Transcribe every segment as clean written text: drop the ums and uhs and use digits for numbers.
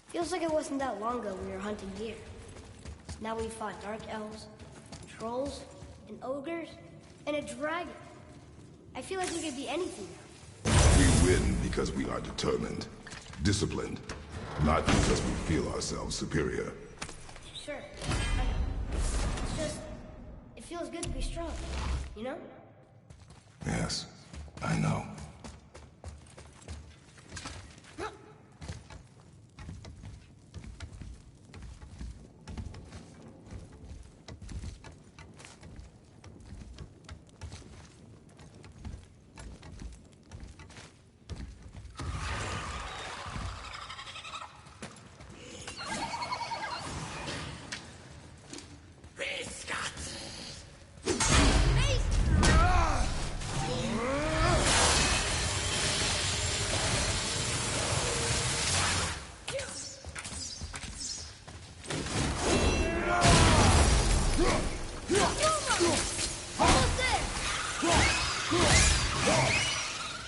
Feels like it wasn't that long ago we were hunting deer. Now we fought dark elves, trolls, and ogres, and a dragon. I feel like we could be anything now. We win because we are determined, disciplined, not because we feel ourselves superior. Sure, I know. It's just, it feels good to be strong, you know? Yes, I know.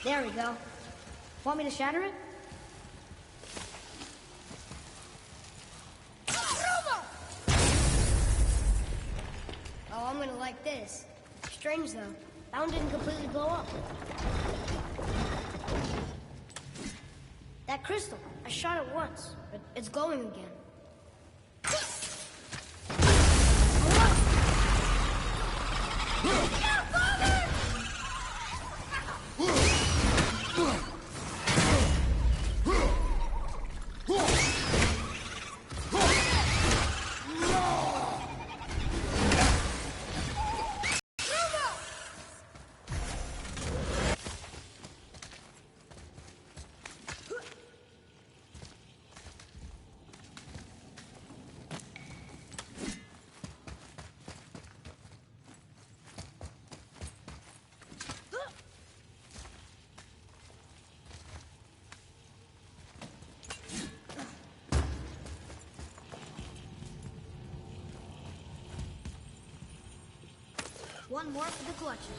There we go. Want me to shatter it? Oh, I'm gonna like this. Strange though. That one didn't completely blow up. That crystal, I shot it once, but it's glowing again. One more for the collection.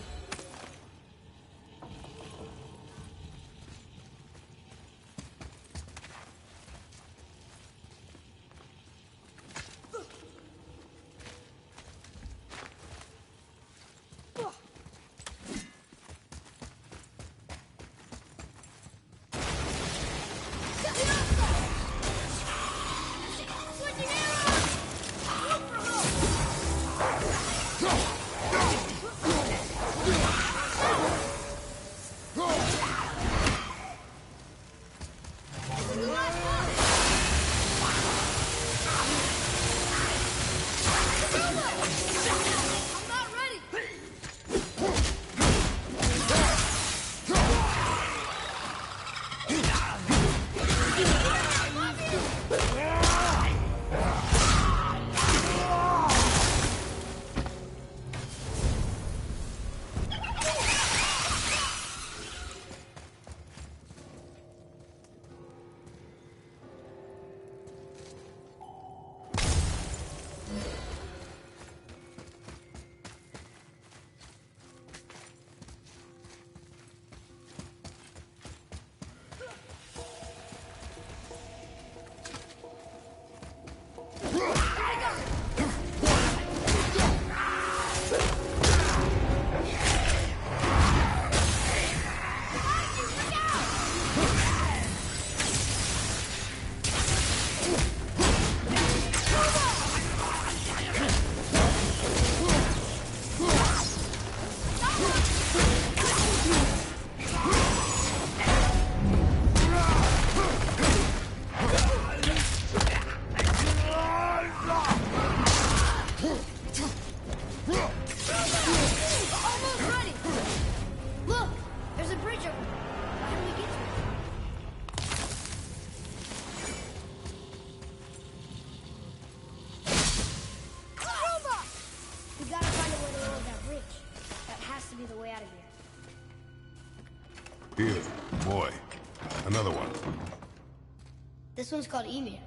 Here, boy. Another one. This one's called Emir.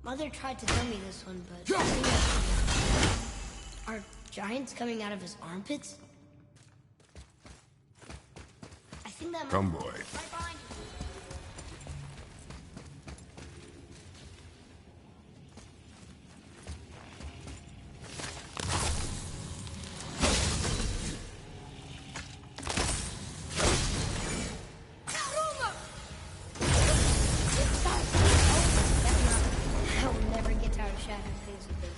Mother tried to tell me this one, but... Are giants coming out of his armpits? I think that Come, boy. Right behind practice with this.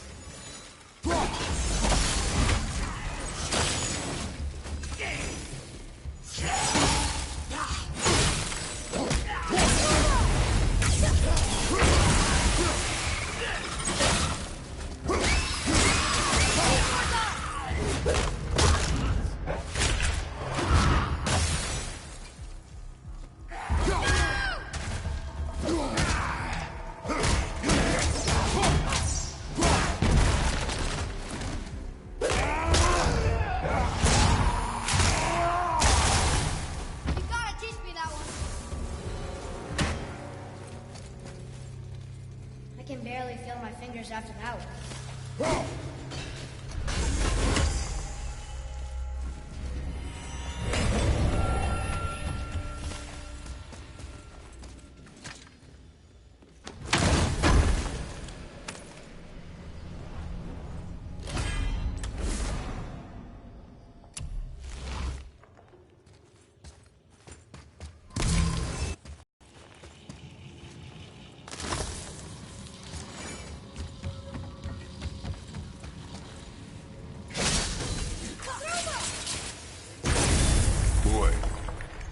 I can barely feel my fingers after that one.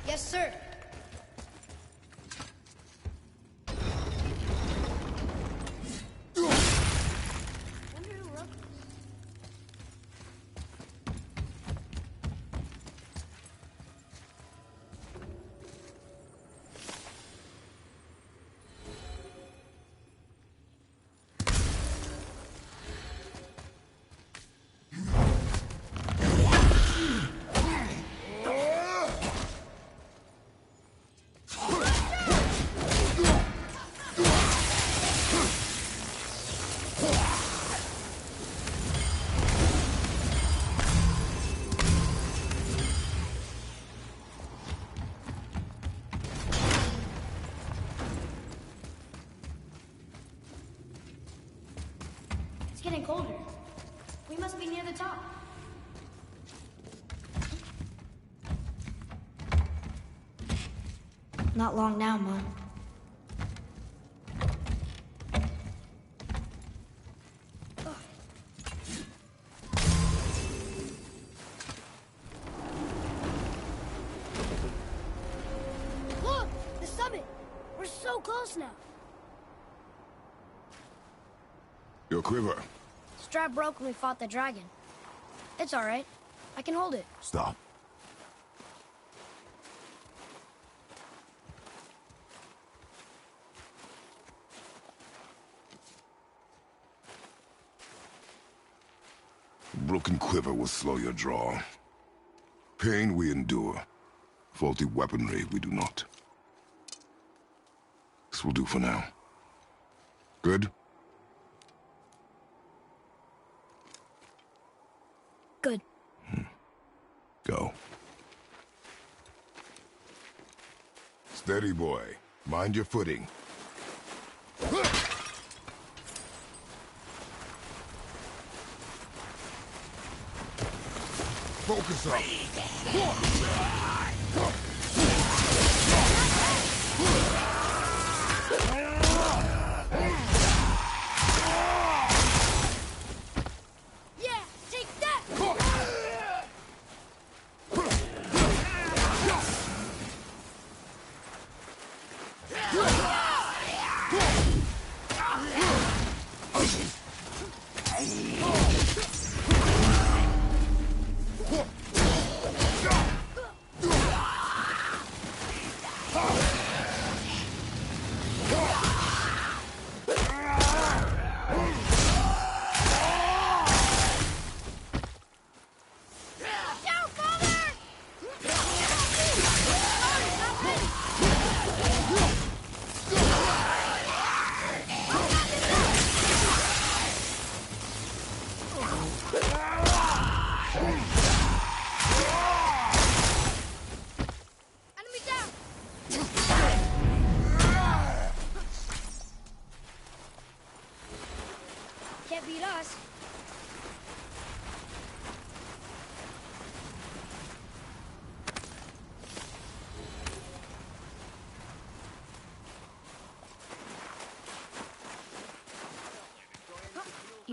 Yes, sir. Wonder who wrote this. It's getting colder. We must be near the top. Not long now, Mom. Look! The summit! We're so close now. Your quiver. Strap broke when we fought the dragon. It's all right. I can hold it. Stop. Broken quiver will slow your draw. Pain we endure. Faulty weaponry we do not. This will do for now. Good? Good. Go. Steady, boy. Mind your footing. Focus up. Yeah, take that!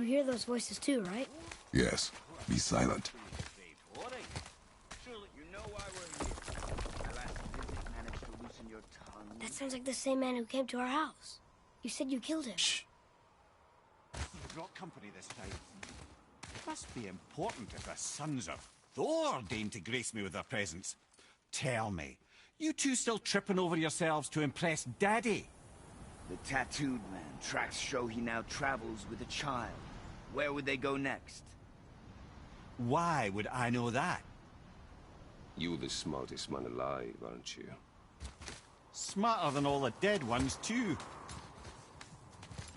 You hear those voices too, right? Yes. Be silent. That sounds like the same man who came to our house. You said you killed him. Shh. You brought company this time. Must be important if the sons of Thor deign to grace me with their presence. Tell me, you two still tripping over yourselves to impress Daddy? The tattooed man tracks show he now travels with a child. Where would they go next? Why would I know that? You're the smartest man alive, aren't you? Smarter than all the dead ones, too.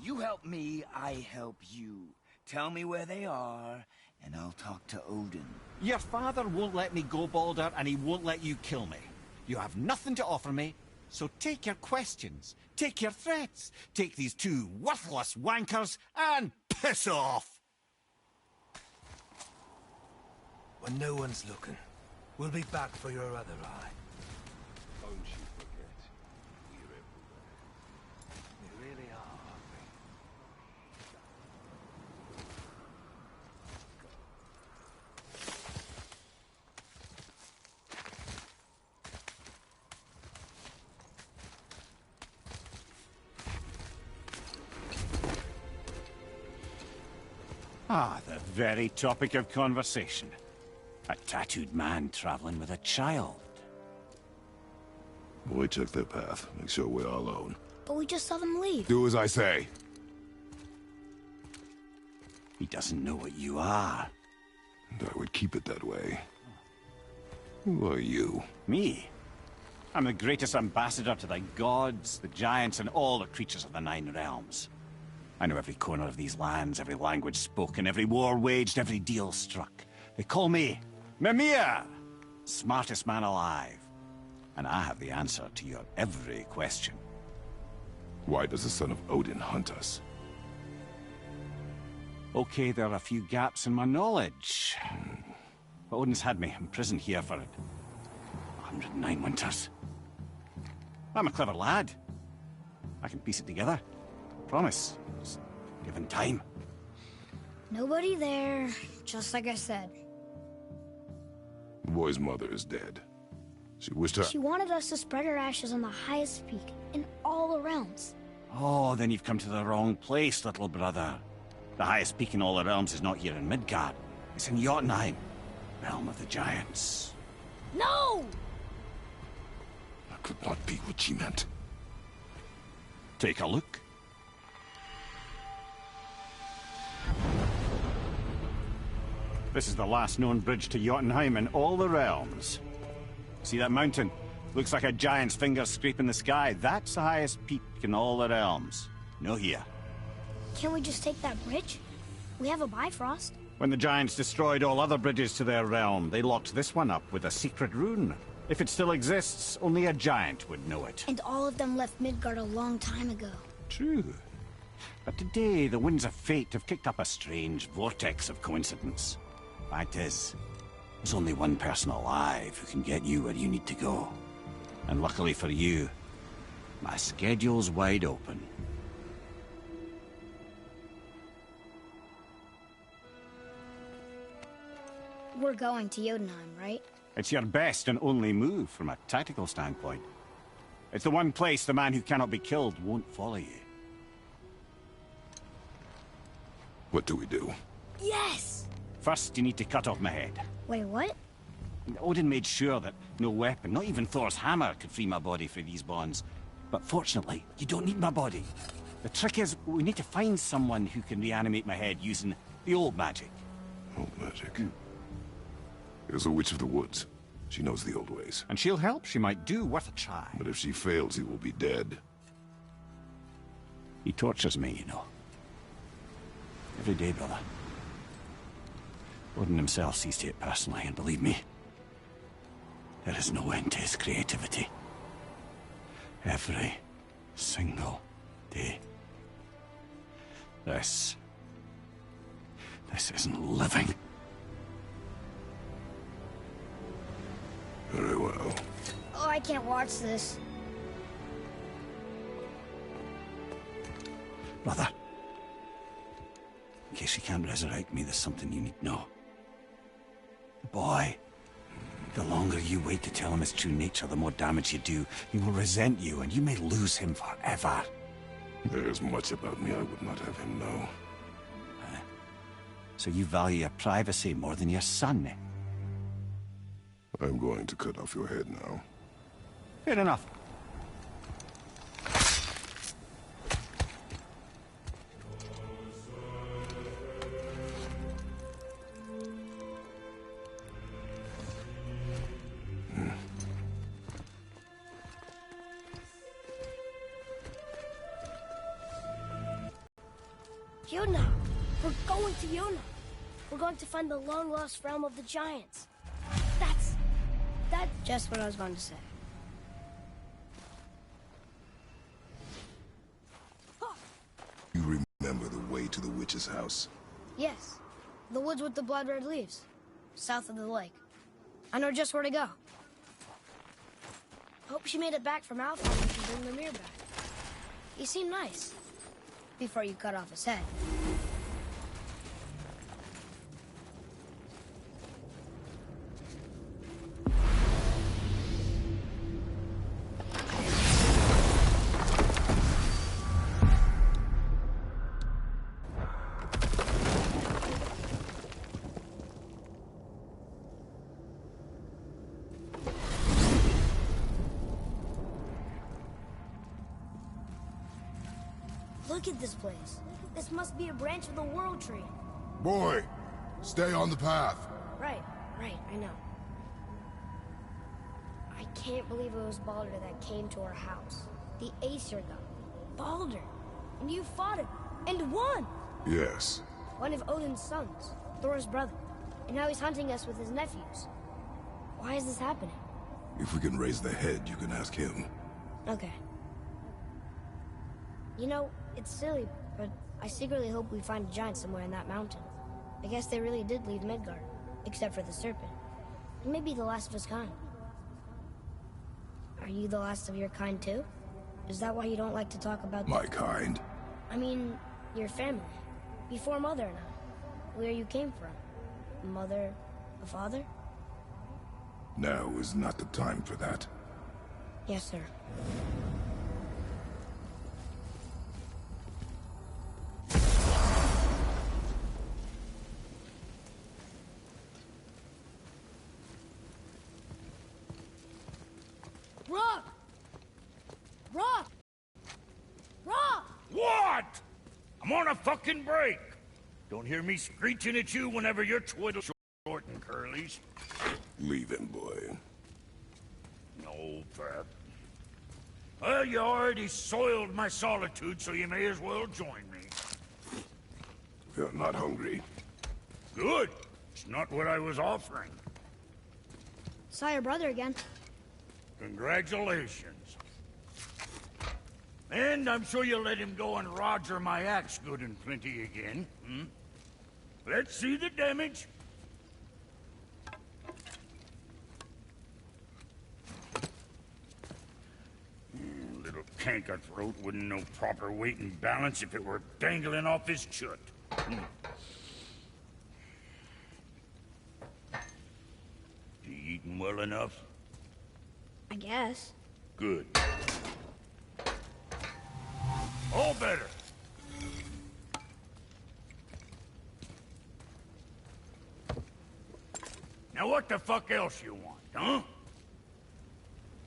You help me, I help you. Tell me where they are, and I'll talk to Odin. Your father won't let me go, Balder, and he won't let you kill me. You have nothing to offer me, so take your questions, take your threats, take these two worthless wankers, and piss off! When no one's looking, we'll be back for your other eye. Don't you forget, we're everywhere. We really are, aren't Ah, the very topic of conversation. A tattooed man traveling with a child. Boy, check their path. Make sure we're all alone. But we just saw them leave. Do as I say. He doesn't know what you are. And I would keep it that way. Who are you? Me? I'm the greatest ambassador to the gods, the giants, and all the creatures of the Nine Realms. I know every corner of these lands, every language spoken, every war waged, every deal struck. They call me Mimir, smartest man alive. And I have the answer to your every question. Why does the son of Odin hunt us? Okay, there are a few gaps in my knowledge. But Odin's had me imprisoned here for 109 winters. I'm a clever lad. I can piece it together. Promise. Just given time. Nobody there, just like I said. The boy's mother is dead. She wished her... She wanted us to spread her ashes on the highest peak in all the realms. Oh, then you've come to the wrong place, little brother. The highest peak in all the realms is not here in Midgard. It's in Jotunheim, realm of the giants. No! That could not be what she meant. Take a look. This is the last known bridge to Jotunheim in all the realms. See that mountain? Looks like a giant's finger scraping the sky. That's the highest peak in all the realms. No here. Can't we just take that bridge? We have a Bifrost. When the giants destroyed all other bridges to their realm, they locked this one up with a secret rune. If it still exists, only a giant would know it. And all of them left Midgard a long time ago. True. But today, the winds of fate have kicked up a strange vortex of coincidence. Fact is, there's only one person alive who can get you where you need to go. And luckily for you, my schedule's wide open. We're going to Jotunheim, right? It's your best and only move from a tactical standpoint. It's the one place the man who cannot be killed won't follow you. What do we do? Yes! First, you need to cut off my head. Wait, what? Odin made sure that no weapon, not even Thor's hammer, could free my body from these bonds. But fortunately, you don't need my body. The trick is, we need to find someone who can reanimate my head using the old magic. Old magic. There's a witch of the woods. She knows the old ways. And she'll help. She might do worth a try. But if she fails, he will be dead. He tortures me, you know. Every day, brother. Odin himself sees to it personally, and believe me, there is no end to his creativity. Every single day. This isn't living. Very well. Oh, I can't watch this. Brother, In case you can't resurrect me, there's something you need to know. Boy, the longer you wait to tell him his true nature, the more damage you do. He will resent you, and you may lose him forever. There's much about me I would not have him know. So you value your privacy more than your son, eh? I'm going to cut off your head now. Fair enough. Yuna! We're going to Yuna! We're going to find the long-lost realm of the Giants. That's just what I was going to say. You remember the way to the witch's house? Yes. The woods with the blood-red leaves. South of the lake. I know just where to go. Hope she made it back from Alpha and can bring the mirror back. He seemed nice. Before you cut off his head. Look at this place. This must be a branch of the World Tree. Boy, stay on the path. Right, I know. I can't believe it was Baldur that came to our house. The Aesir god. Baldur. And you fought him. And won! Yes. One of Odin's sons. Thor's brother. And now he's hunting us with his nephews. Why is this happening? If we can raise the head, you can ask him. Okay. You know, it's silly, but I secretly hope we find a giant somewhere in that mountain. I guess they really did leave Midgard, except for the serpent. He may be the last of his kind. Are you the last of your kind too? Is that why you don't like to talk about... My kind? I mean, your family. Before Mother and I. Where you came from. Mother, a father? Now is not the time for that. Yes, sir. Rock! Rock! Rock! What? I'm on a fucking break. Don't hear me screeching at you whenever you're twiddle short and curlies. Leave him, boy. No, Pat. Well, you already soiled my solitude, so you may as well join me. You're not hungry. Good. It's not what I was offering. Saw your brother again. Congratulations. And I'm sure you'll let him go and Roger my axe good and plenty again, hmm? Let's see the damage. Little canker throat wouldn't know proper weight and balance if it were dangling off his chut. You eating well enough? I guess. Good. All better. Now what the fuck else you want, huh?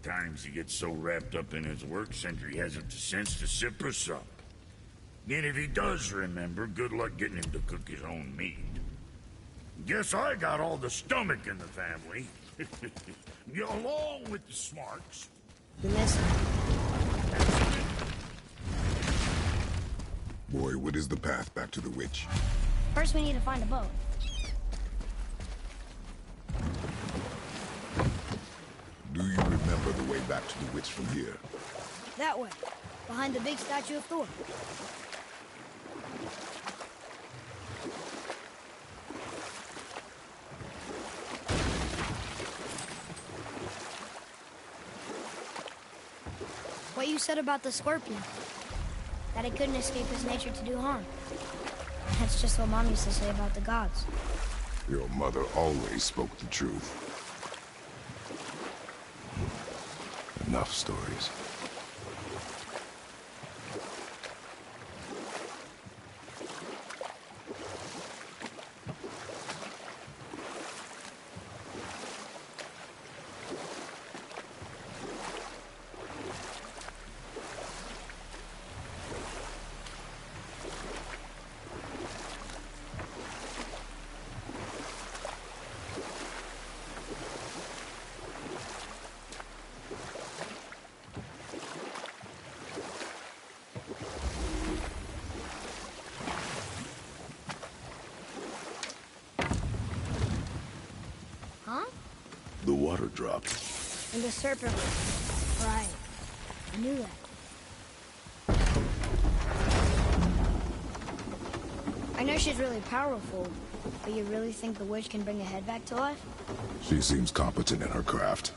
Times he gets so wrapped up in his work, Sentry hasn't the sense to sip or sup. And if he does remember, good luck getting him to cook his own meat. Guess I got all the stomach in the family. Along with the smarts. You miss him. Boy, what is the path back to the witch? First we need to find a boat. Do you remember the way back to the witch from here? That way. Behind the big statue of Thor. What you said about the scorpion. That it couldn't escape his nature to do harm. That's just what Mom used to say about the gods. Your mother always spoke the truth. Enough stories. Huh? The water dropped. And the serpent. Right. I knew that. I know she's really powerful, but you really think the witch can bring a head back to life? She seems competent in her craft.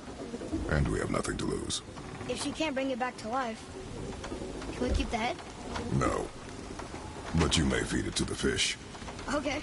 And we have nothing to lose. If she can't bring it back to life, can we keep the head? No. But you may feed it to the fish. Okay.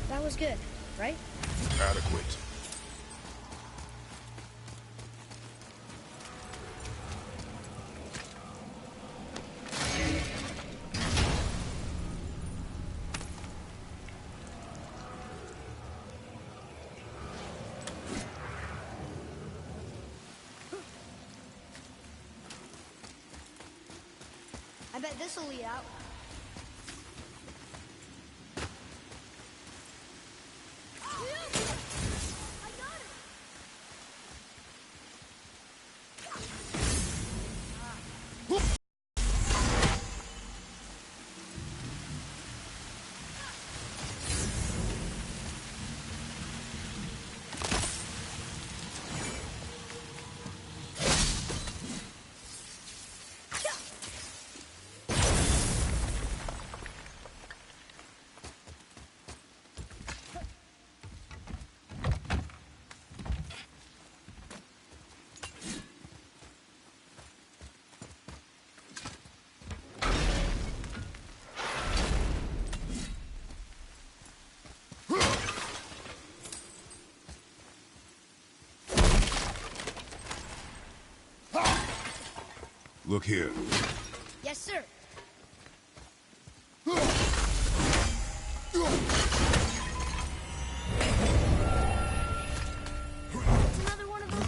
That was good, right? Adequate. I bet this'll lead out. Look here. Yes, sir. It's another one of those.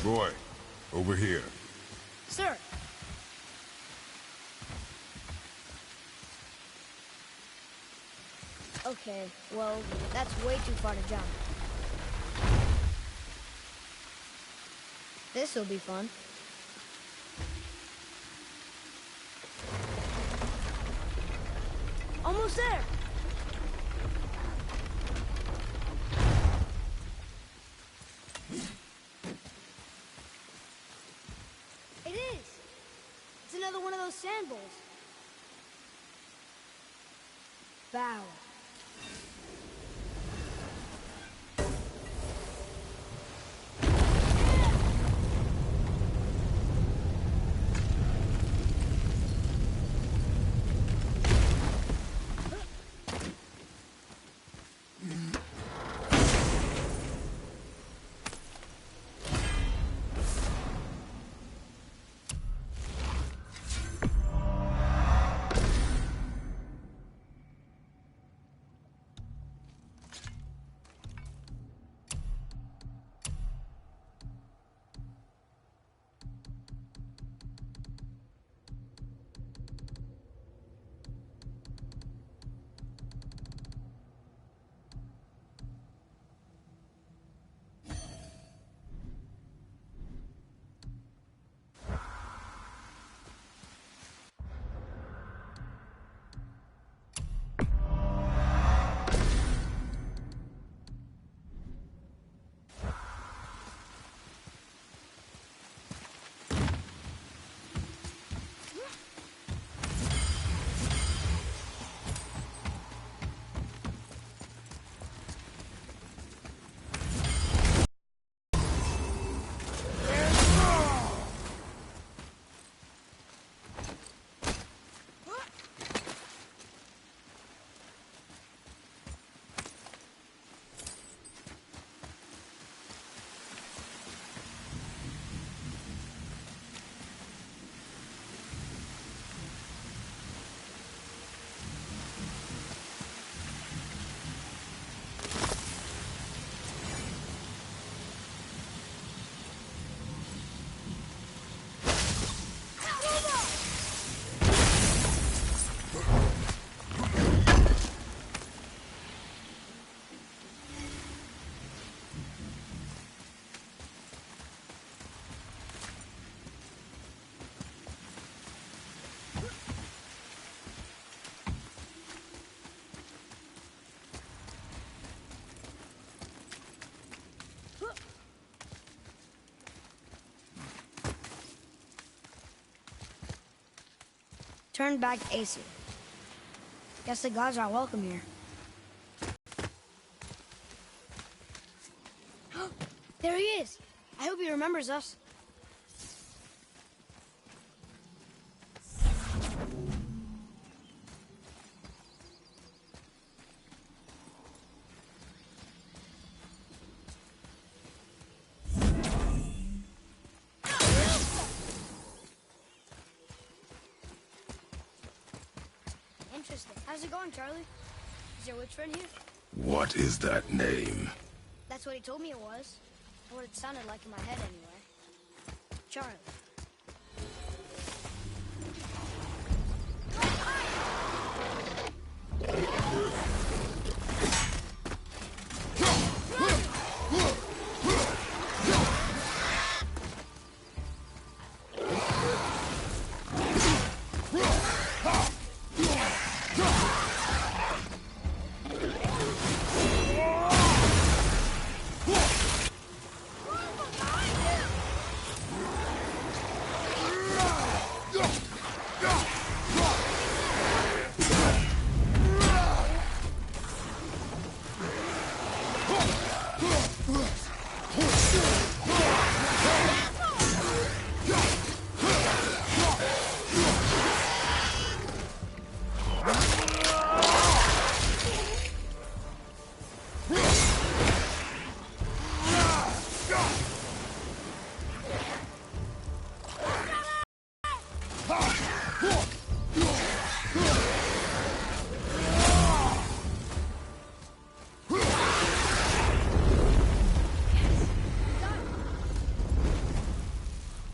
Boy, over here. Sir. Okay, well, that's way too far to jump. This'll be fun. Almost there! It is! It's another one of those sand bowls. Bow. Turn back Acer. Guess the gods are welcome here. There he is! I hope he remembers us. Interesting. How's it going, Charlie? Is your witch friend here? What is that name? That's what he told me it was. Or what it sounded like in my head, anyway. Charlie.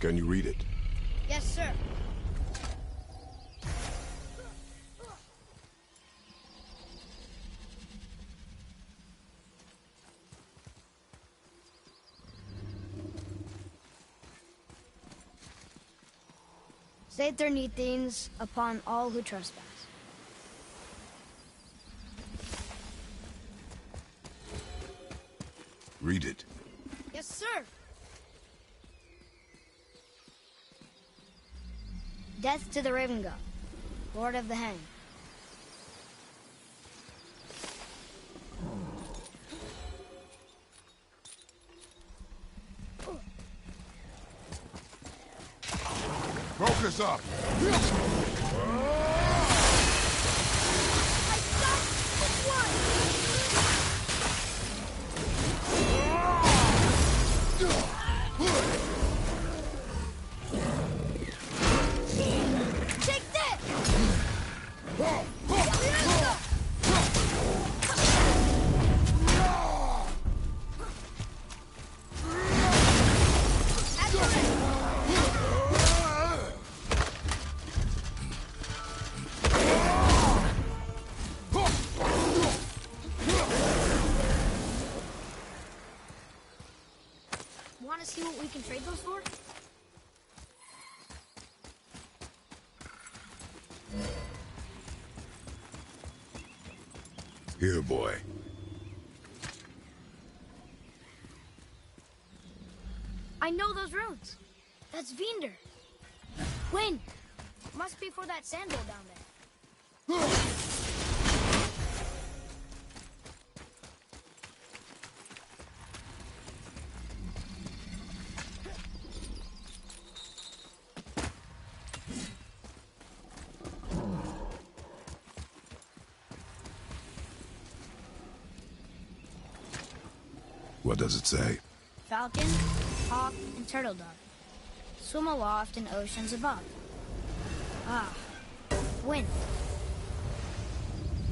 Can you read it? Yes, sir. Say things upon all who trespass. Read it. Yes, sir. Death to the Raven God, Lord of the Hang. Focus up! Want to see what we can trade those for? Here, boy. I know those runes. That's Vinder. Wind. Must be for that sandal down there. What does it say? Falcon, hawk, and turtle dove. Swim aloft in oceans above. Ah, wind.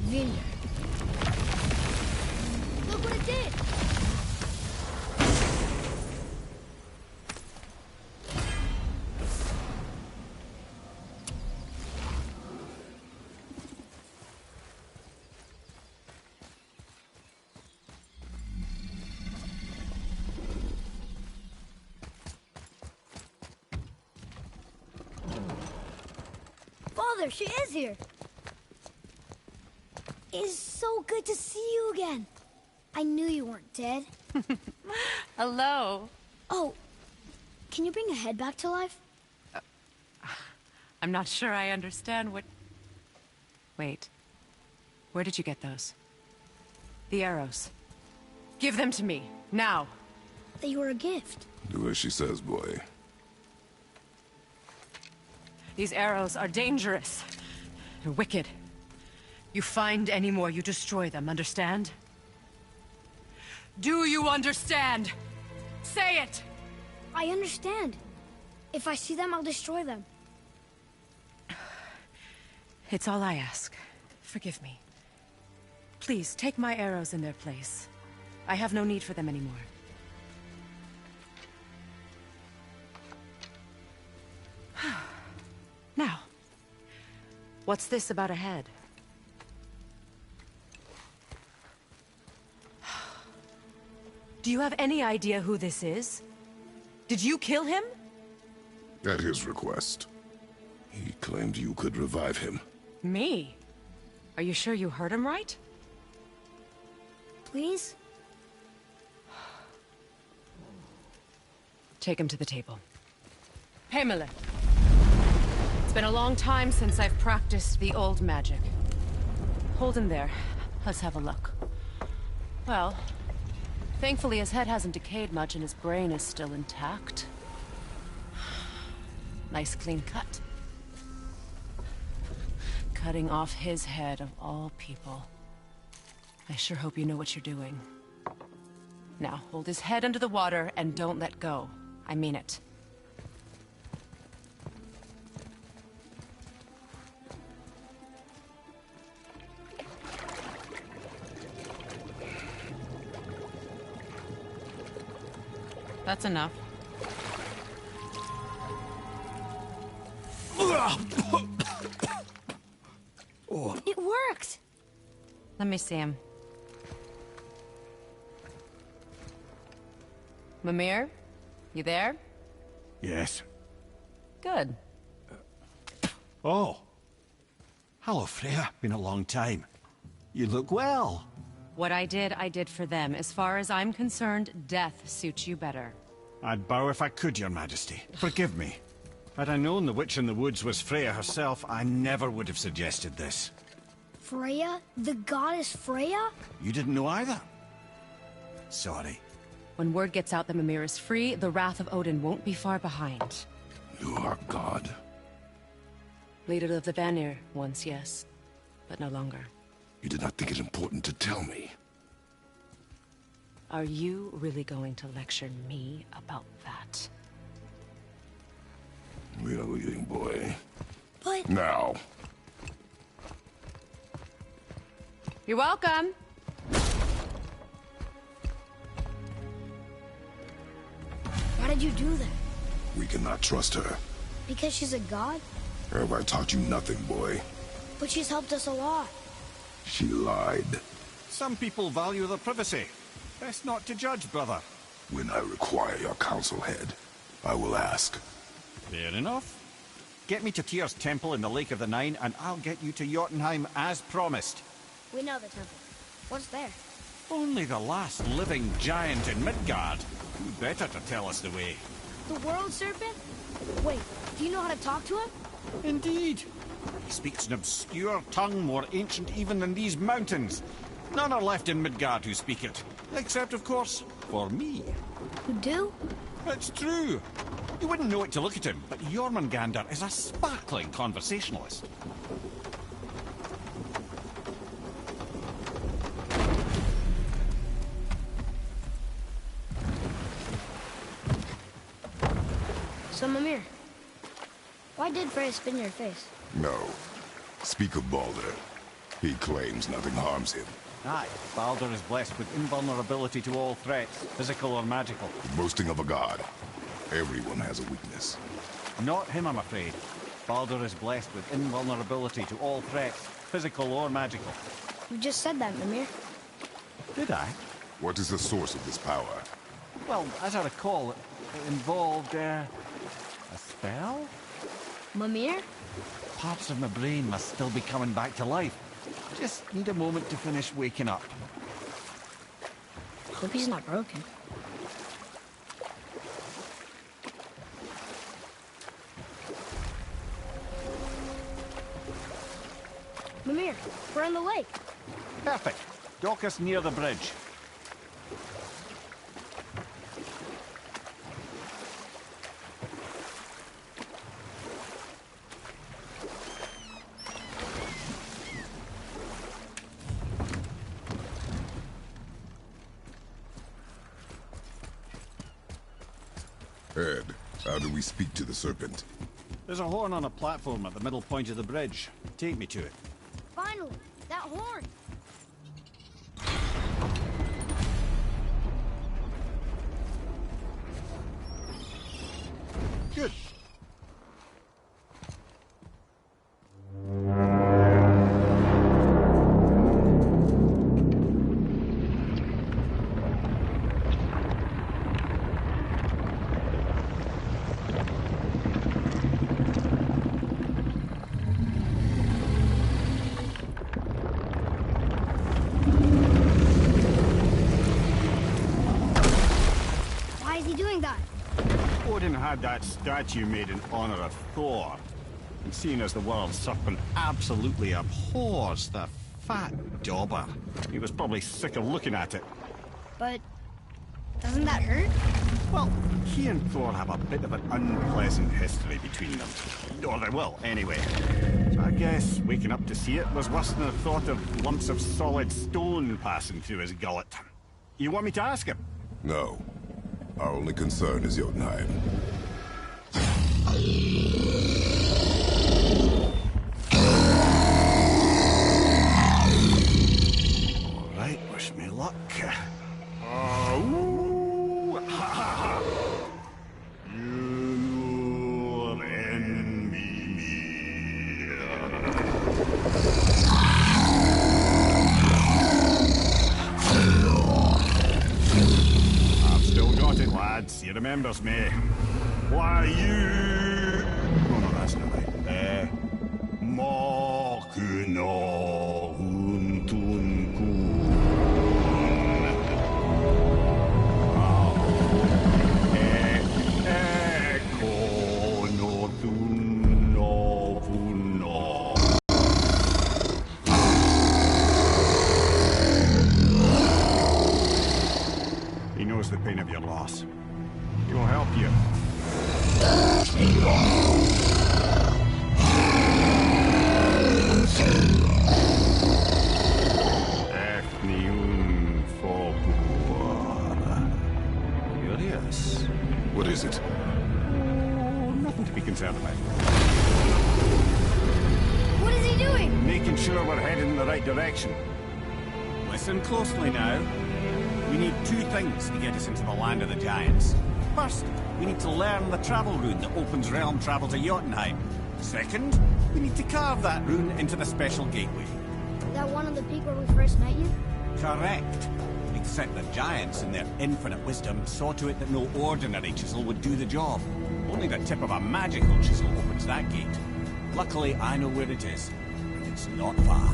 Vinder. Look what it did! Father, she is here. It is so good to see you again. I knew you weren't dead. Hello. Oh, can you bring a head back to life? I'm not sure I understand what... Wait. Where did you get those? The arrows. Give them to me, now. They were a gift. Do as she says, boy. These arrows are dangerous. They're wicked. You find any more, you destroy them, understand? Do you understand? Say it! I understand. If I see them, I'll destroy them. It's all I ask. Forgive me. Please, take my arrows in their place. I have no need for them anymore. Now, what's this about a head? Do you have any idea who this is? Did you kill him? At his request. He claimed you could revive him. Me? Are you sure you heard him right? Please? Take him to the table. Pamela. It's been a long time since I've practiced the old magic. Hold him there. Let's have a look. Well, thankfully his head hasn't decayed much and his brain is still intact. Nice clean cut. Cutting off his head of all people. I sure hope you know what you're doing. Now, hold his head under the water and don't let go. I mean it. That's enough. It worked! Let me see him. Mimir? You there? Yes. Good. Oh. Hello, Freya. Been a long time. You look well. What I did for them. As far as I'm concerned, death suits you better. I'd bow if I could, Your Majesty. Forgive me. Had I known the witch in the woods was Freya herself, I never would have suggested this. Freya? The goddess Freya? You didn't know either? Sorry. When word gets out that Mimir is free, the wrath of Odin won't be far behind. You are God. Leader of the Vanir, once, yes. But no longer. You did not think it important to tell me. Are you really going to lecture me about that? We are leaving, boy. But... Now. You're welcome! Why did you do that? We cannot trust her. Because she's a god? Have I taught you nothing, boy? But she's helped us a lot. She lied. Some people value their privacy. Best not to judge, brother. When I require your council head, I will ask. Fair enough. Get me to Tyr's temple in the Lake of the Nine, and I'll get you to Jotunheim as promised. We know the temple. What's there? Only the last living giant in Midgard. Who better to tell us the way? The world serpent? Wait, do you know how to talk to him? Indeed. He speaks an obscure tongue more ancient even than these mountains. None are left in Midgard who speak it. Except, of course, for me. You do? It's true. You wouldn't know it to look at him, but Jormungandr is a sparkling conversationalist. So, Mimir, why did Freya spin your face? No. Speak of Baldur. He claims nothing harms him. Aye, Baldur is blessed with invulnerability to all threats, physical or magical. Boasting of a god. Everyone has a weakness. Not him, I'm afraid. Baldur is blessed with invulnerability to all threats, physical or magical. You just said that, Mimir. Did I? What is the source of this power? Well, as I recall, it involved, a spell? Mimir? Parts of my brain must still be coming back to life. Just need a moment to finish waking up. Hope he's not broken. Mimir, we're in the lake. Perfect. Dock us near the bridge. Ed, how do we speak to the serpent? There's a horn on a platform at the middle point of the bridge. Take me to it. Finally, that horn. Good. Why is he doing that? Odin had that statue made in honor of Thor. And seeing as the world serpent absolutely abhors the fat dauber, he was probably sick of looking at it. But doesn't that hurt? Well, he and Thor have a bit of an unpleasant history between them. Or they will, anyway. So I guess waking up to see it was worse than the thought of lumps of solid stone passing through his gullet. You want me to ask him? No. Our only concern is Jotunheim. All right, wish me luck. Ooh, ha, ha, ha. You're enemy me. remembers me. Why you... Oh no, that's not right. Mokuno Huntunkun. Ekono Thuno Vuno. He knows the pain of your loss. He will help you. Curious. What is it? Oh, nothing to be concerned about. What is he doing? Making sure we're headed in the right direction. Listen closely now. We need two things to get us into the land of the giants. First, we need to learn the travel rune that opens realm travel to Jotunheim. Second, we need to carve that rune into the special gateway. That one on the peak where we first met you? Correct. Except the giants, in their infinite wisdom, saw to it that no ordinary chisel would do the job. Only the tip of a magical chisel opens that gate. Luckily, I know where it is, and it's not far.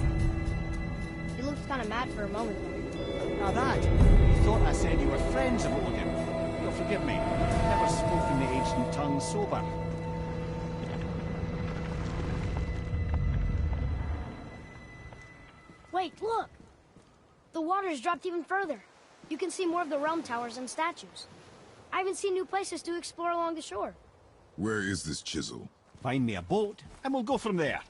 You looked kind of mad for a moment there. Now that, you thought I said you were friends of Odin. You'll forgive me. I've never spoken the ancient tongue sober. Wait, look! The water's dropped even further. You can see more of the realm towers and statues. I even see new places to explore along the shore. Where is this chisel? Find me a boat, and we'll go from there.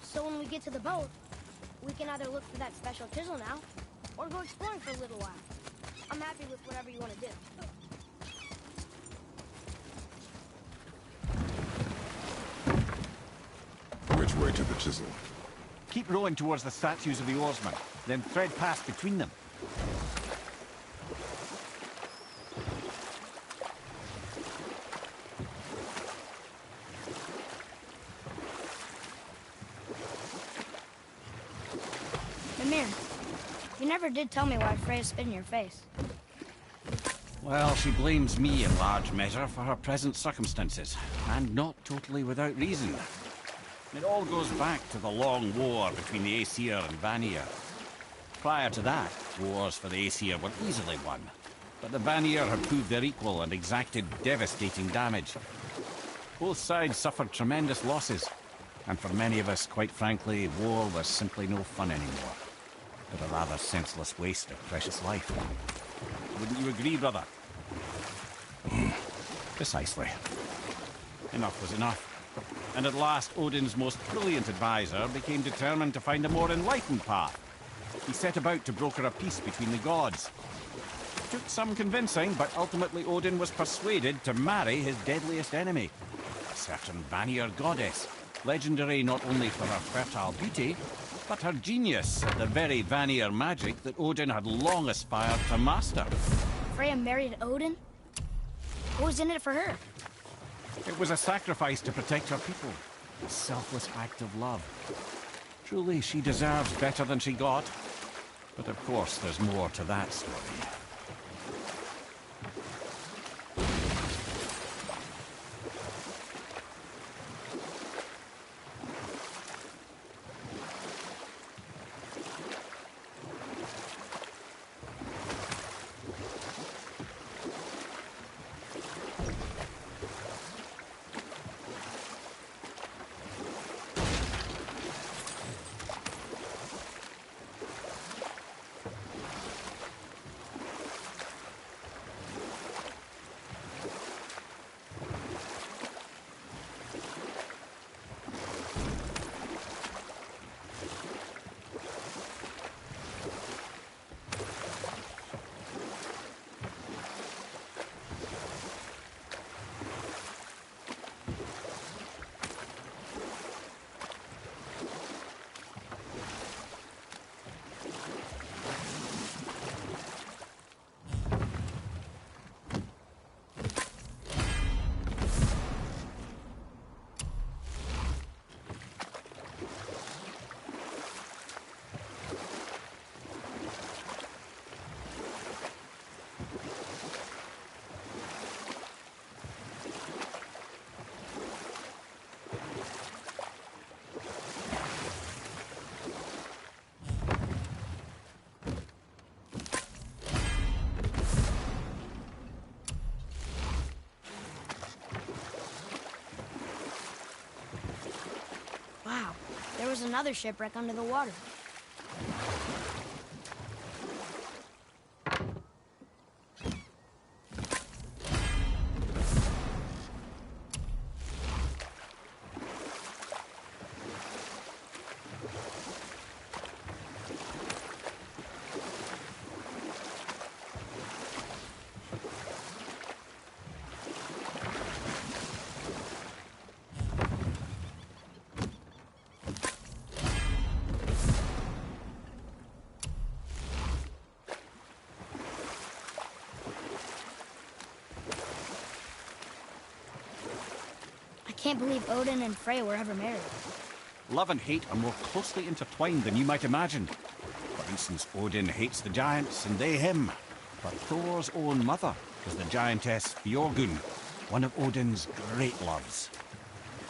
So when we get to the boat, we can either look for that special chisel now, or go exploring for a little while. I'm happy with whatever you want to do. Which way to the chisel? Keep rowing towards the statues of the oarsmen, then thread past between them. Mimir, you never did tell me why Freya spit in your face. Well, she blames me in large measure for her present circumstances, and not totally without reason. It all goes back to the long war between the Aesir and Vanir. Prior to that, wars for the Aesir were easily won, but the Vanir had proved their equal and exacted devastating damage. Both sides suffered tremendous losses, and for many of us, quite frankly, war was simply no fun anymore, but a rather senseless waste of precious life. Wouldn't you agree, brother? Precisely. Enough was enough. And at last, Odin's most brilliant advisor became determined to find a more enlightened path. He set about to broker a peace between the gods. It took some convincing, but ultimately Odin was persuaded to marry his deadliest enemy, a certain Vanir goddess, legendary not only for her fertile beauty, but her genius at the very Vanir magic that Odin had long aspired to master. Freya married Odin? What was in it for her? It was a sacrifice to protect her people. A selfless act of love. Truly, she deserves better than she got. But of course, there's more to that story. was another shipwreck under the water. I can't believe Odin and Freya were ever married. Love and hate are more closely intertwined than you might imagine. For instance, Odin hates the giants and they him. But Thor's own mother is the giantess Björgun, one of Odin's great loves.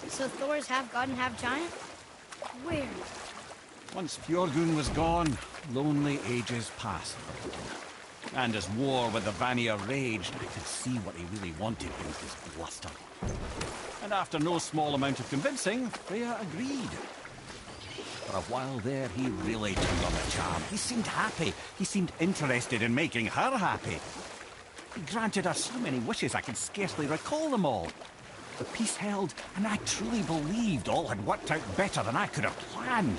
So Thor's half god and half giant? Weird. Once Björgun was gone, lonely ages passed. And as war with the Vanir raged, I could see what he really wanted in his bluster. And after no small amount of convincing, Freya agreed. For a while there, he really turned on the charm. He seemed happy. He seemed interested in making her happy. He granted her so many wishes I could scarcely recall them all. The peace held, and I truly believed all had worked out better than I could have planned.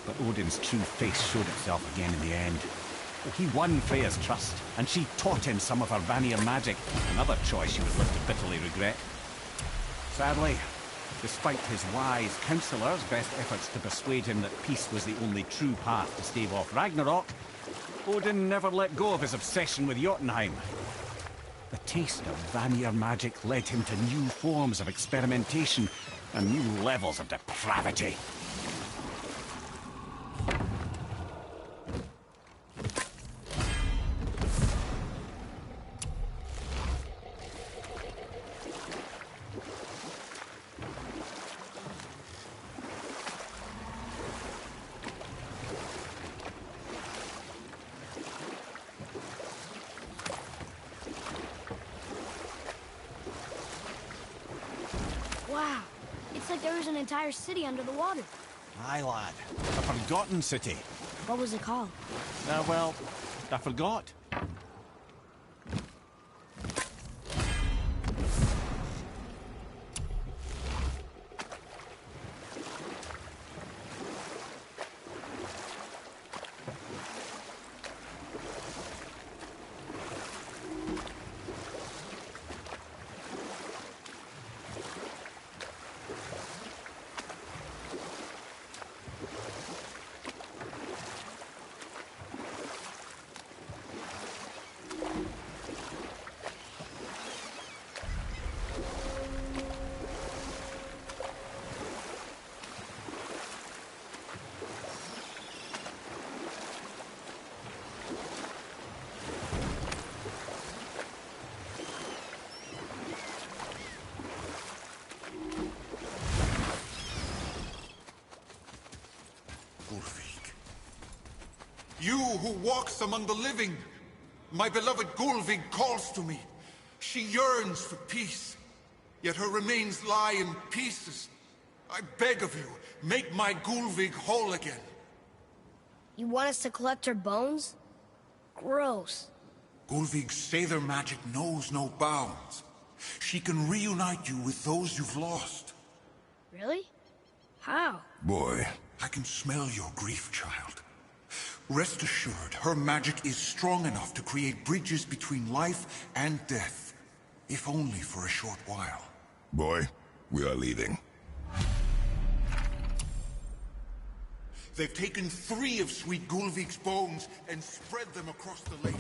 But Odin's true face showed itself again in the end. He won Freya's trust, and she taught him some of her Vanir magic, another choice she would live to bitterly regret. Sadly, despite his wise counsellors' best efforts to persuade him that peace was the only true path to stave off Ragnarok, Odin never let go of his obsession with Jotunheim. The taste of Vanir magic led him to new forms of experimentation and new levels of depravity. Wow. It's like there was an entire city under the water. Aye, lad. A forgotten city. What was it called? Well, I forgot. You who walks among the living, my beloved Gulvig calls to me. She yearns for peace, yet her remains lie in pieces. I beg of you, make my Gulvig whole again. You want us to collect her bones? Gross. Gulvig's Sather magic knows no bounds. She can reunite you with those you've lost. Really? How? Boy. I can smell your grief, child. Rest assured, her magic is strong enough to create bridges between life and death, if only for a short while. Boy, we are leaving. They've taken 3 of Sweet Gulvig's bones and spread them across the lake.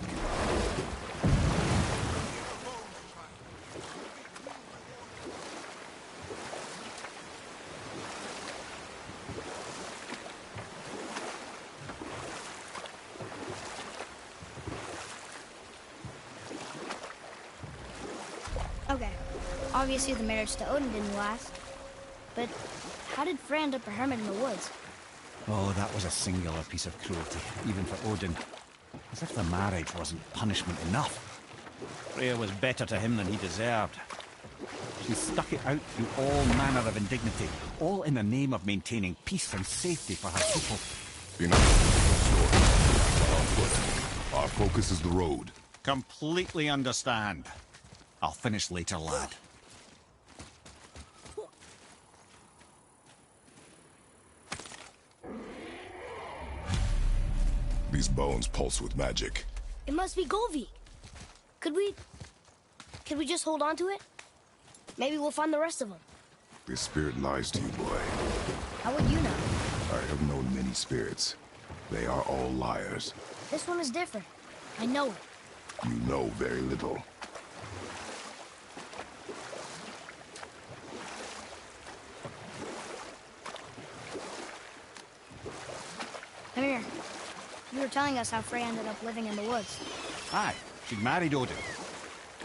Okay, obviously the marriage to Odin didn't last. But how did Freya end up a hermit in the woods? Oh, that was a singular piece of cruelty, even for Odin. As if the marriage wasn't punishment enough. Freya was better to him than he deserved. She's stuck it out through all manner of indignity, all in the name of maintaining peace and safety for her people. Our focus is the road. Completely understand. I'll finish later, lad. These bones pulse with magic. It must be Golvi. Could we just hold on to it? Maybe we'll find the rest of them. This spirit lies to you, boy. How would you know? I have known many spirits. They are all liars. This one is different. I know it. You know very little. Come here. You were telling us how Frey ended up living in the woods. Aye, she'd married Odin.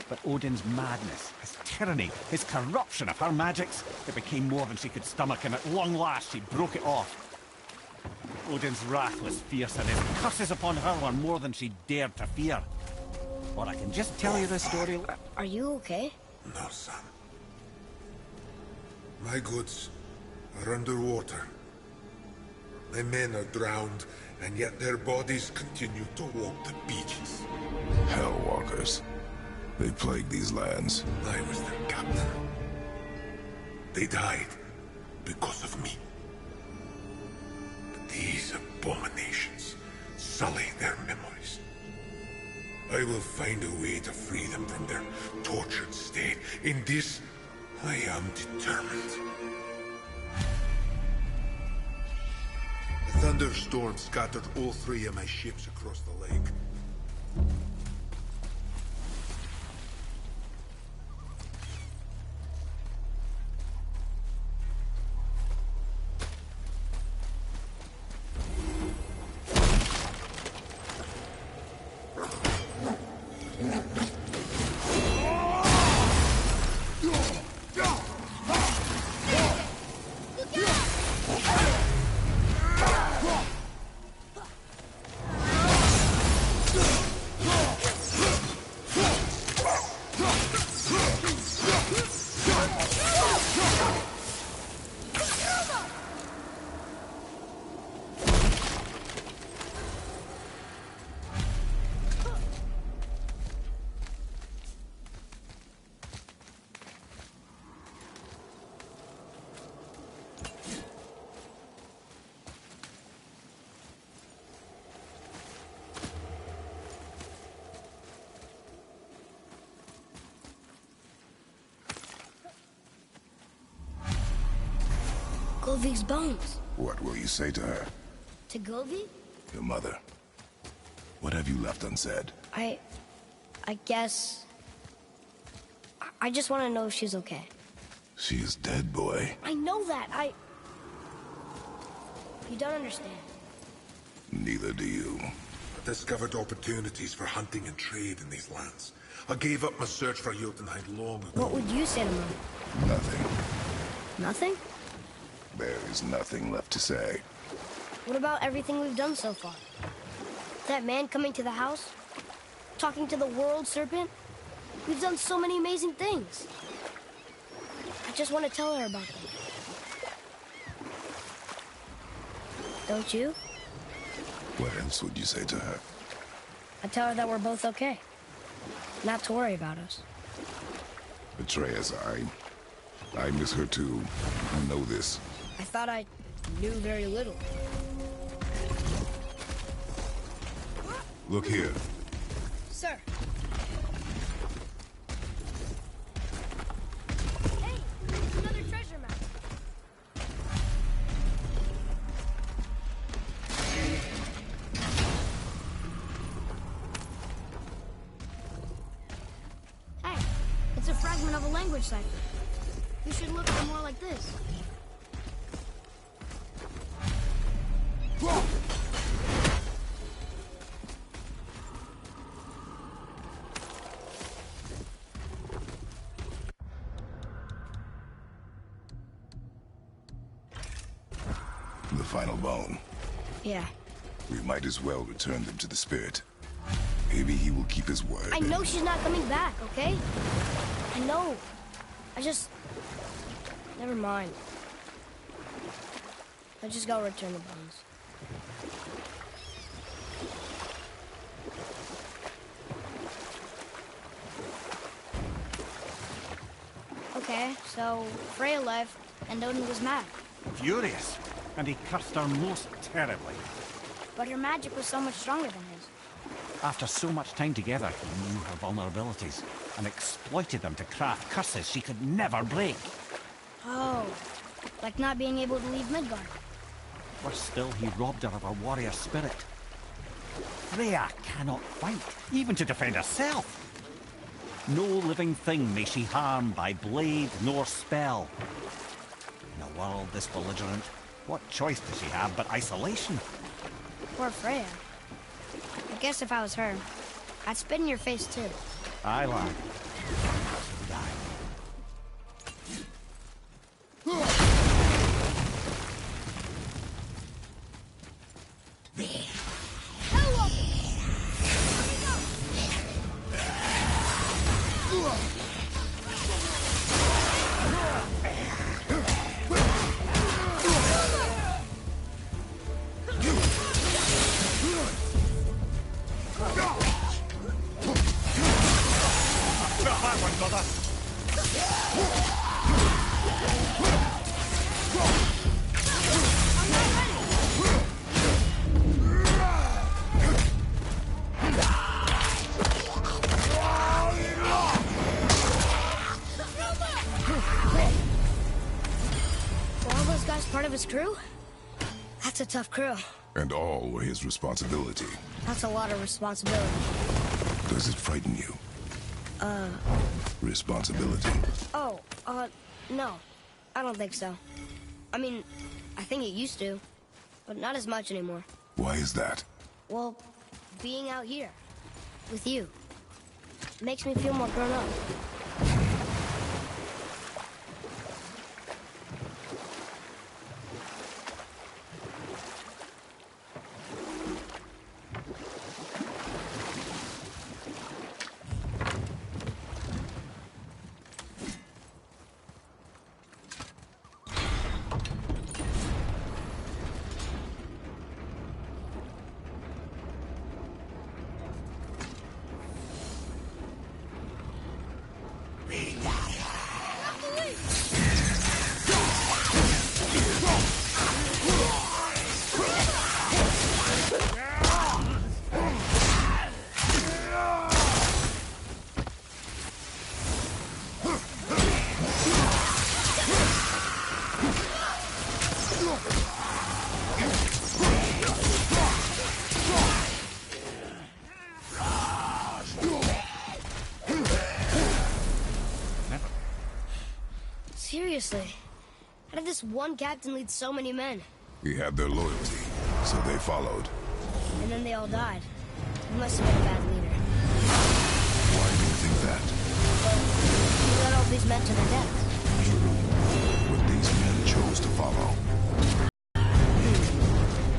But Odin's madness, his tyranny, his corruption of her magics, it became more than she could stomach, and at long last she broke it off. Odin's wrath was fierce, and his curses upon her were more than she dared to fear. Or I can just tell you the story. Are you okay? No, son. My goods are underwater. My men are drowned, and yet their bodies continue to walk the beaches. Hellwalkers. They plague these lands. I was their captain. They died because of me. But these abominations sully their memories. I will find a way to free them from their tortured state. In this, I am determined. A thunderstorm scattered all 3 of my ships across the lake. Golvi's bones. What will you say to her? To Golvi? Your mother. What have you left unsaid? I guess... I just want to know if she's okay. She is dead, boy. I know that. You don't understand. Neither do you. I discovered opportunities for hunting and trade in these lands. I gave up my search for Jotunheim long ago. What would you say to Mom? Nothing. Nothing? There is nothing left to say. What about everything we've done so far? That man coming to the house? Talking to the world serpent? We've done so many amazing things. I just want to tell her about them. Don't you? What else would you say to her? I tell her that we're both okay. Not to worry about us. Atreus, I miss her too. I know this. I thought I knew very little. Look here. Sir. Hey, another treasure map. Hey, it's a fragment of a language cipher. We should look for more like this. The final bone. Yeah. We might as well return them to the spirit. Maybe he will keep his word. I know she's not coming back, okay? I know. Never mind. I just go return the bones. Okay, so Freya left, and Odin was mad. Furious. And he cursed her most terribly. But her magic was so much stronger than his. After so much time together, he knew her vulnerabilities and exploited them to craft curses she could never break. Oh, like not being able to leave Midgard. Worse still, he robbed her of her warrior spirit. Freya cannot fight, even to defend herself. No living thing may she harm by blade nor spell. In a world this belligerent, what choice does she have but isolation? Poor Freya. I guess if I was her, I'd spit in your face too. Aye, lad. Part of his crew? That's a tough crew. And all were his responsibility. That's a lot of responsibility. Does it frighten you? Responsibility. Oh, no. I don't think so. I mean, I think it used to, but not as much anymore. Why is that? Well, being out here, with you, makes me feel more grown up. Seriously, how did this one captain lead so many men? He had their loyalty, so they followed. And then they all died. He must have been a bad leader. Why do you think that? Well, he led all these men to their death. True. But these men chose to follow.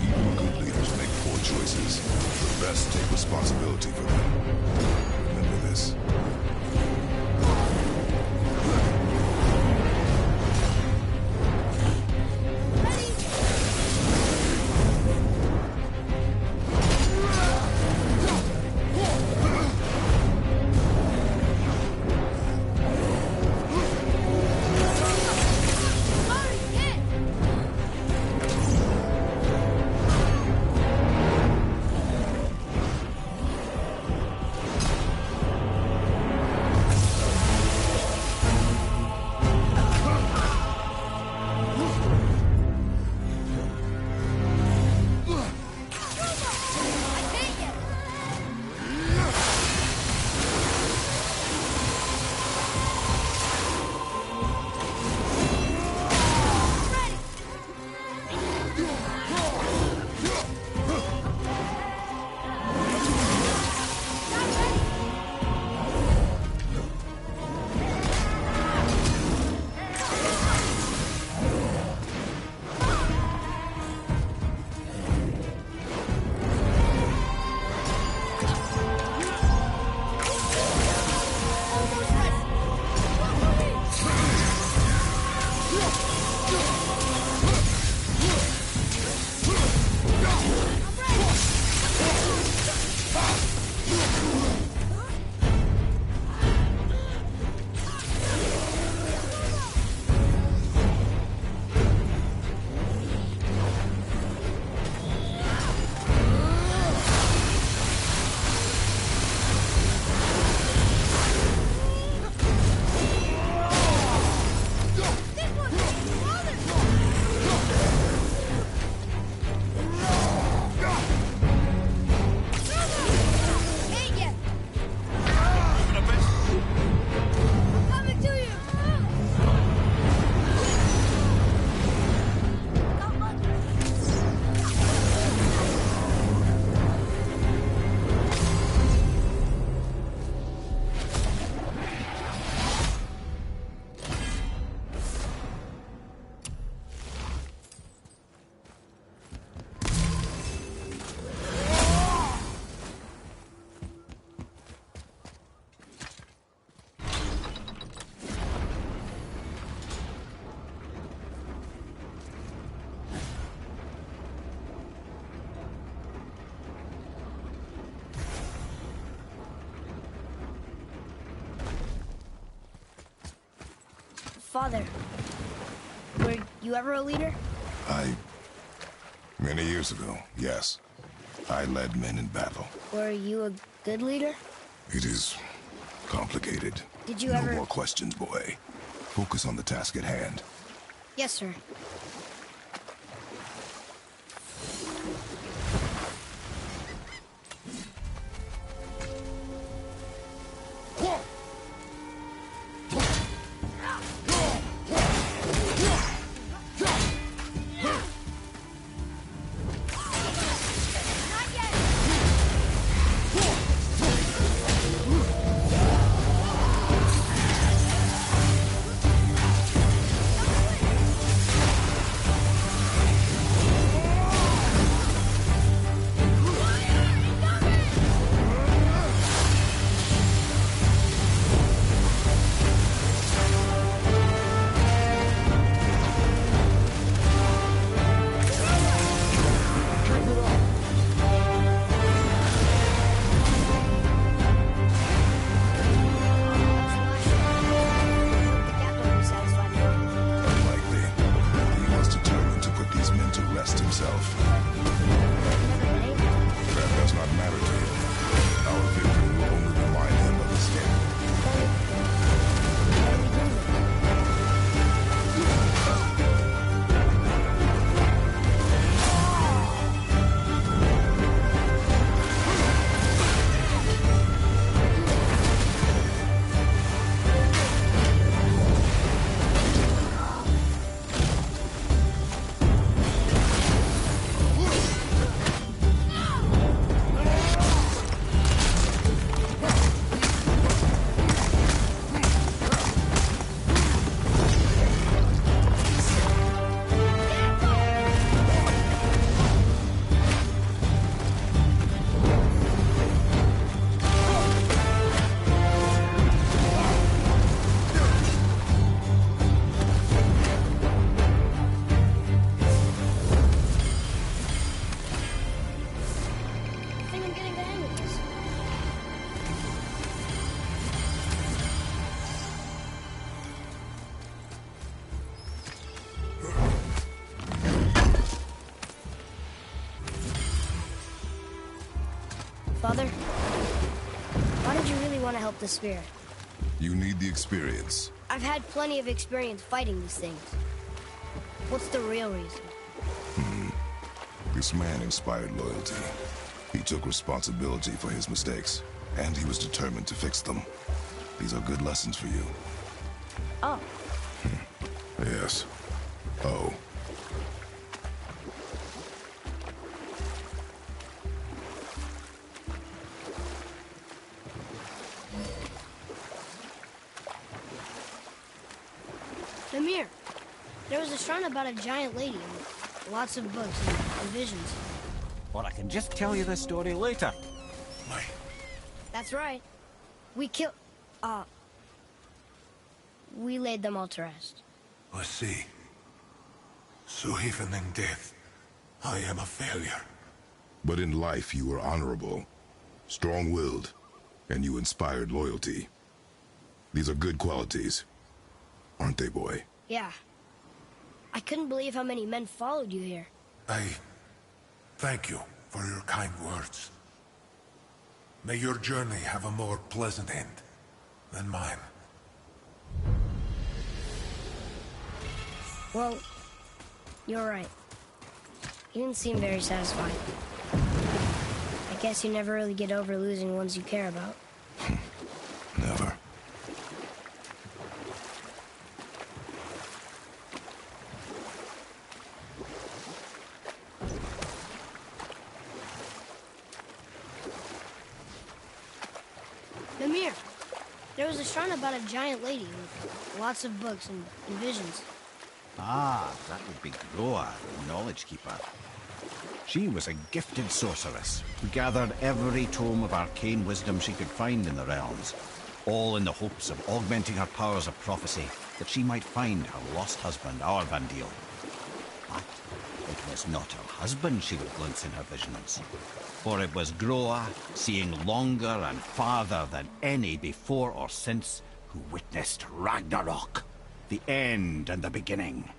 Even good leaders make poor choices. The best take responsibility for them. Remember this. Father, were you ever a leader? Many years ago, yes. I led men in battle. Were you a good leader? It is complicated. Did you no ever... No more questions, boy. Focus on the task at hand. Yes, sir. Father, why did you really want to help the Spirit? You need the experience. I've had plenty of experience fighting these things. What's the real reason? This man inspired loyalty. He took responsibility for his mistakes, and he was determined to fix them. These are good lessons for you. Oh. Yes. Oh. Namir, there was a shrine about a giant lady and lots of books and visions. Or I can just tell you the story later. That's right. We laid them all to rest. I see. So even in death, I am a failure. But in life you were honorable, strong-willed, and you inspired loyalty. These are good qualities. Aren't they, boy? Yeah. I couldn't believe how many men followed you here. I thank you for your kind words. May your journey have a more pleasant end than mine. Well, you're right. You didn't seem very satisfied. I guess you never really get over losing ones you care about. Never. Namir, there was a shrine about a giant lady with lots of books and visions. Ah, that would be Groa, the Knowledge Keeper. She was a gifted sorceress who gathered every tome of arcane wisdom she could find in the realms, all in the hopes of augmenting her powers of prophecy, that she might find her lost husband, Arvandil. But it was not her husband she would glimpse in her visions, for it was Groa, seeing longer and farther than any before or since, who witnessed Ragnarok. the end and the beginning.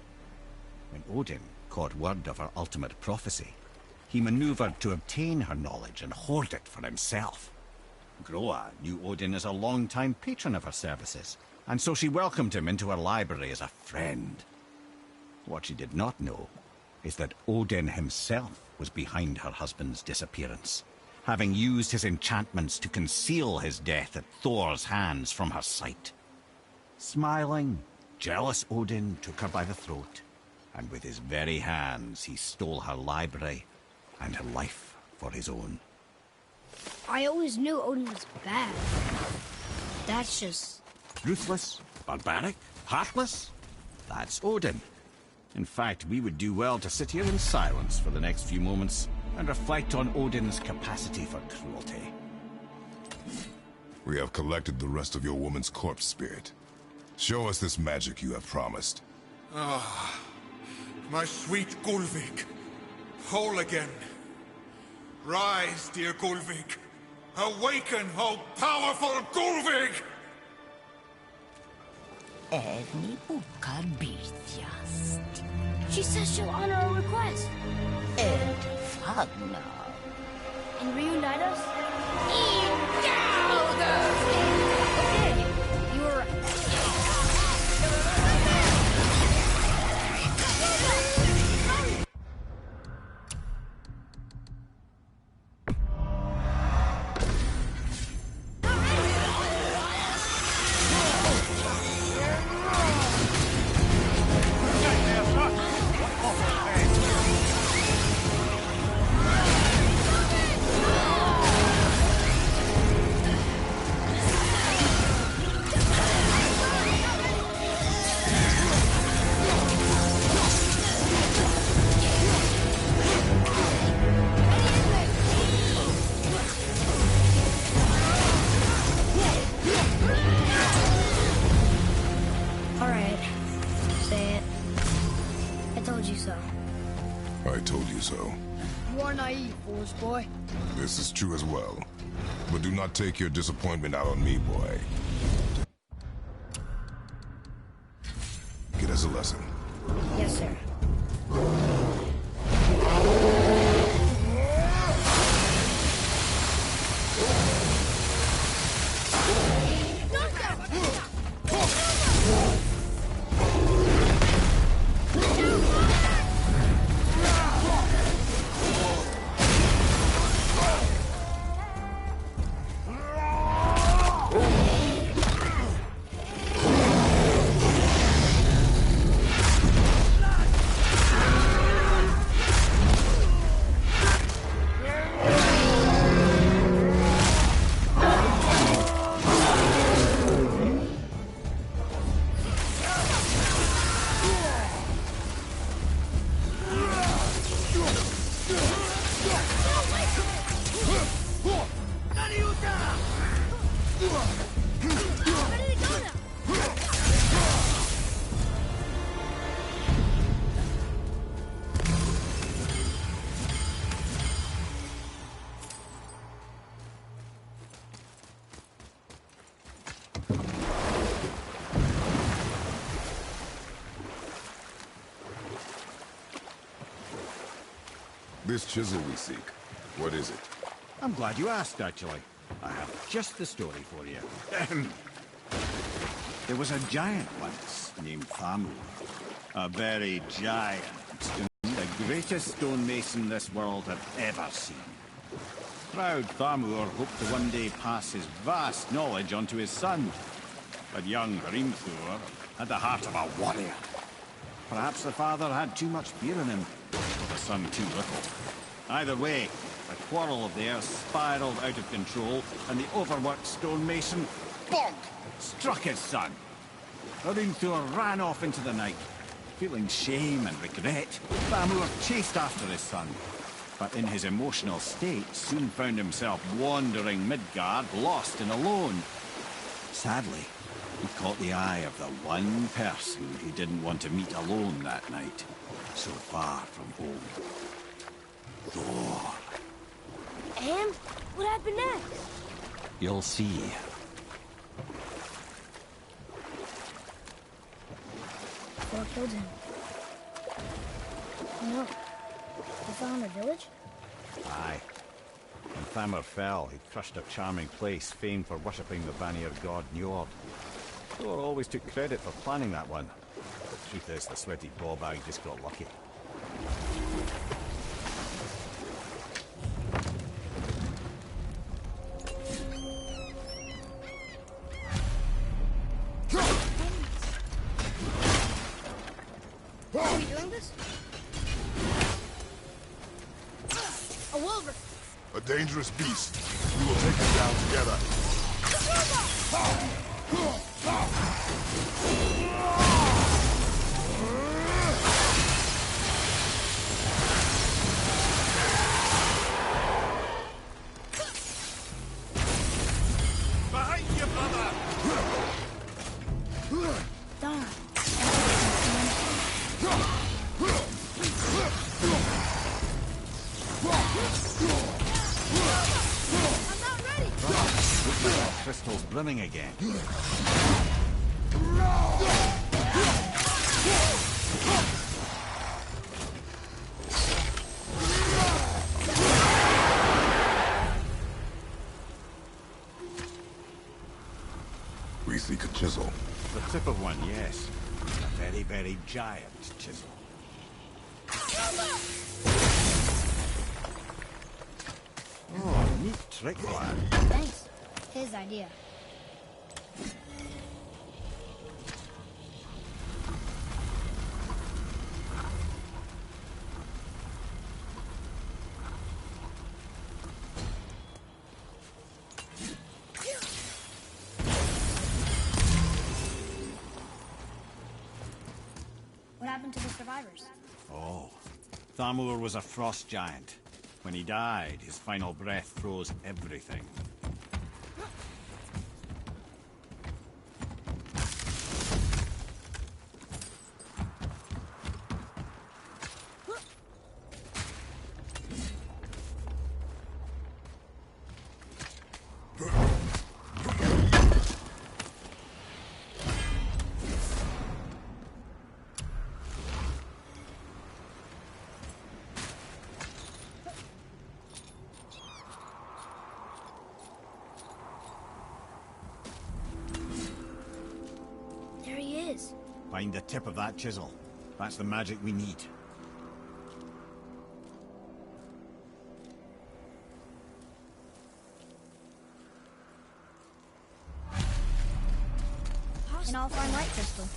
When Odin caught word of her ultimate prophecy, he maneuvered to obtain her knowledge and hoard it for himself. Groa knew Odin as a long-time patron of her services, and so she welcomed him into her library as a friend. What she did not know is that Odin himself was behind her husband's disappearance, having used his enchantments to conceal his death at Thor's hands from her sight. Smiling, jealous Odin took her by the throat, and with his very hands he stole her library and her life for his own. I always knew Odin was bad. That's just... Ruthless, barbaric, heartless? That's Odin. In fact, we would do well to sit here in silence for the next few moments and reflect on Odin's capacity for cruelty. We have collected the rest of your woman's corpse spirit. Show us this magic you have promised. Ah, my sweet Gullveig. Whole again. Rise, dear Gullveig. Awaken, oh powerful Gullveig! Erni bukar bitjast. She says she'll honor our request. Fagna. And reunite us? Okay, you were right. I told you so. You are naive, foolish boy. This is true as well. But do not take your disappointment out on me, boy. Get us a lesson. Yes, sir. This chisel we seek, what is it? I'm glad you asked, actually. I have just the story for you. There was a giant once named Thamur. A very giant. The greatest stonemason this world had ever seen. Proud Thamur hoped to one day pass his vast knowledge on to his son. But young Hrimthur had the heart of a warrior. Perhaps the father had too much fear in him, or the son too little. Either way, the quarrel of theirs spiraled out of control, and the overworked stonemason, bonk, struck his son. Hrimthur ran off into the night. Feeling shame and regret, Thamur chased after his son, but in his emotional state soon found himself wandering Midgard, lost and alone. Sadly, he caught the eye of the one person he didn't want to meet alone that night, so far from home. Thor. And what happened next? You'll see. Thor killed him. No. He fell in the village? Aye. When Thamur fell, he crushed a charming place famed for worshipping the Vanir god Njord. Thor always took credit for planning that one. The truth is, the sweaty ballbag just got lucky. Are we doing this? A wolver! A dangerous beast. We will take him down together. Behind you, brother! Darn. I'm not ready! Looks like our crystal's brimming again. We seek a chisel. The tip of one, yes. A very, very giant chisel. Oh, neat trick, lad. Thanks. His idea. What happened to the survivors? Oh, Thamur was a frost giant. When he died, his final breath froze everything. There he is. Find the tip of that chisel. That's the magic we need. And I'll find light crystal.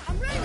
I'm ready!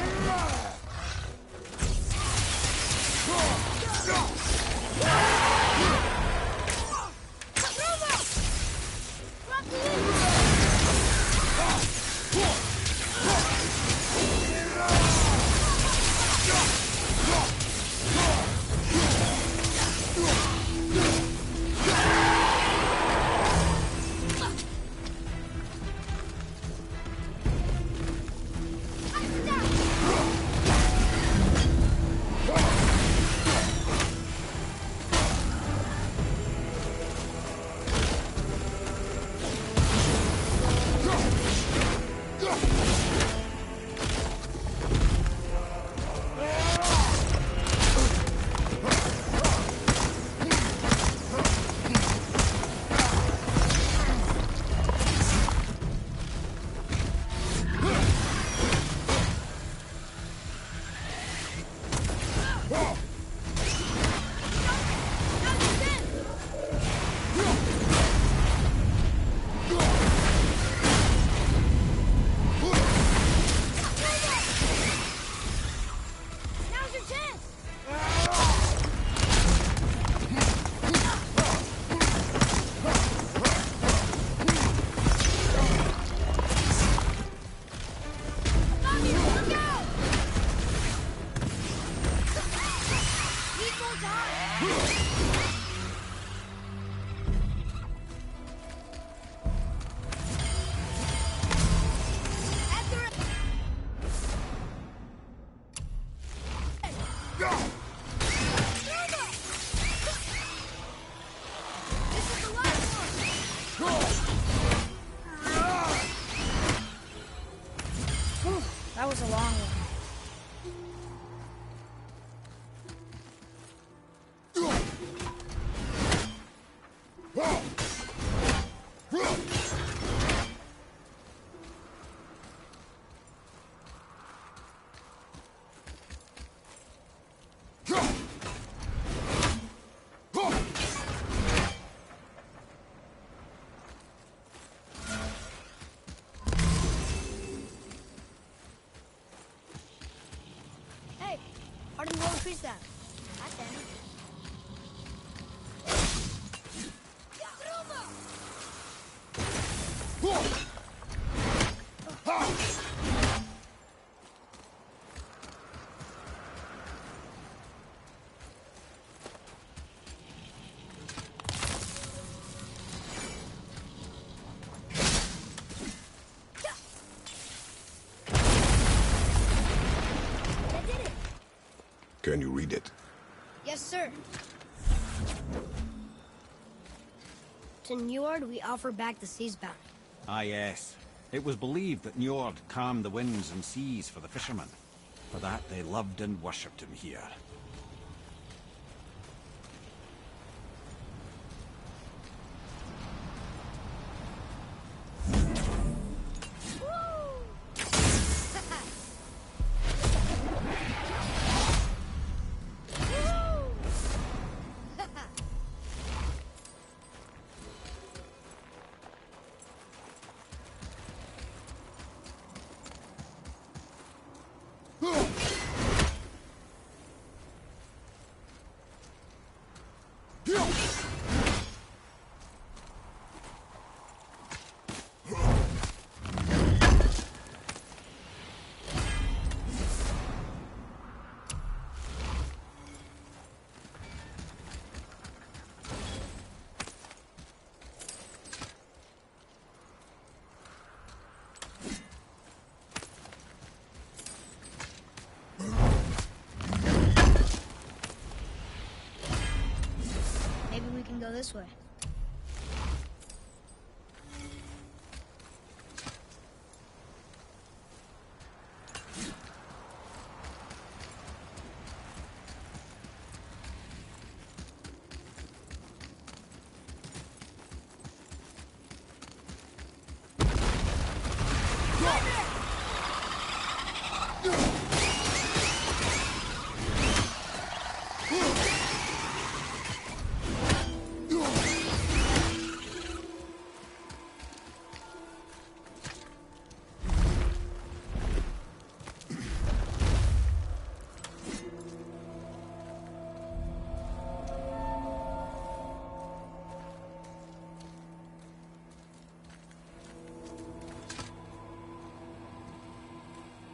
will increase that. I can. Can you read it? Yes, sir. To Njord, we offer back the sea's bounty. Ah, yes. It was believed that Njord calmed the winds and seas for the fishermen. For that, they loved and worshipped him here. Maybe we can go this way.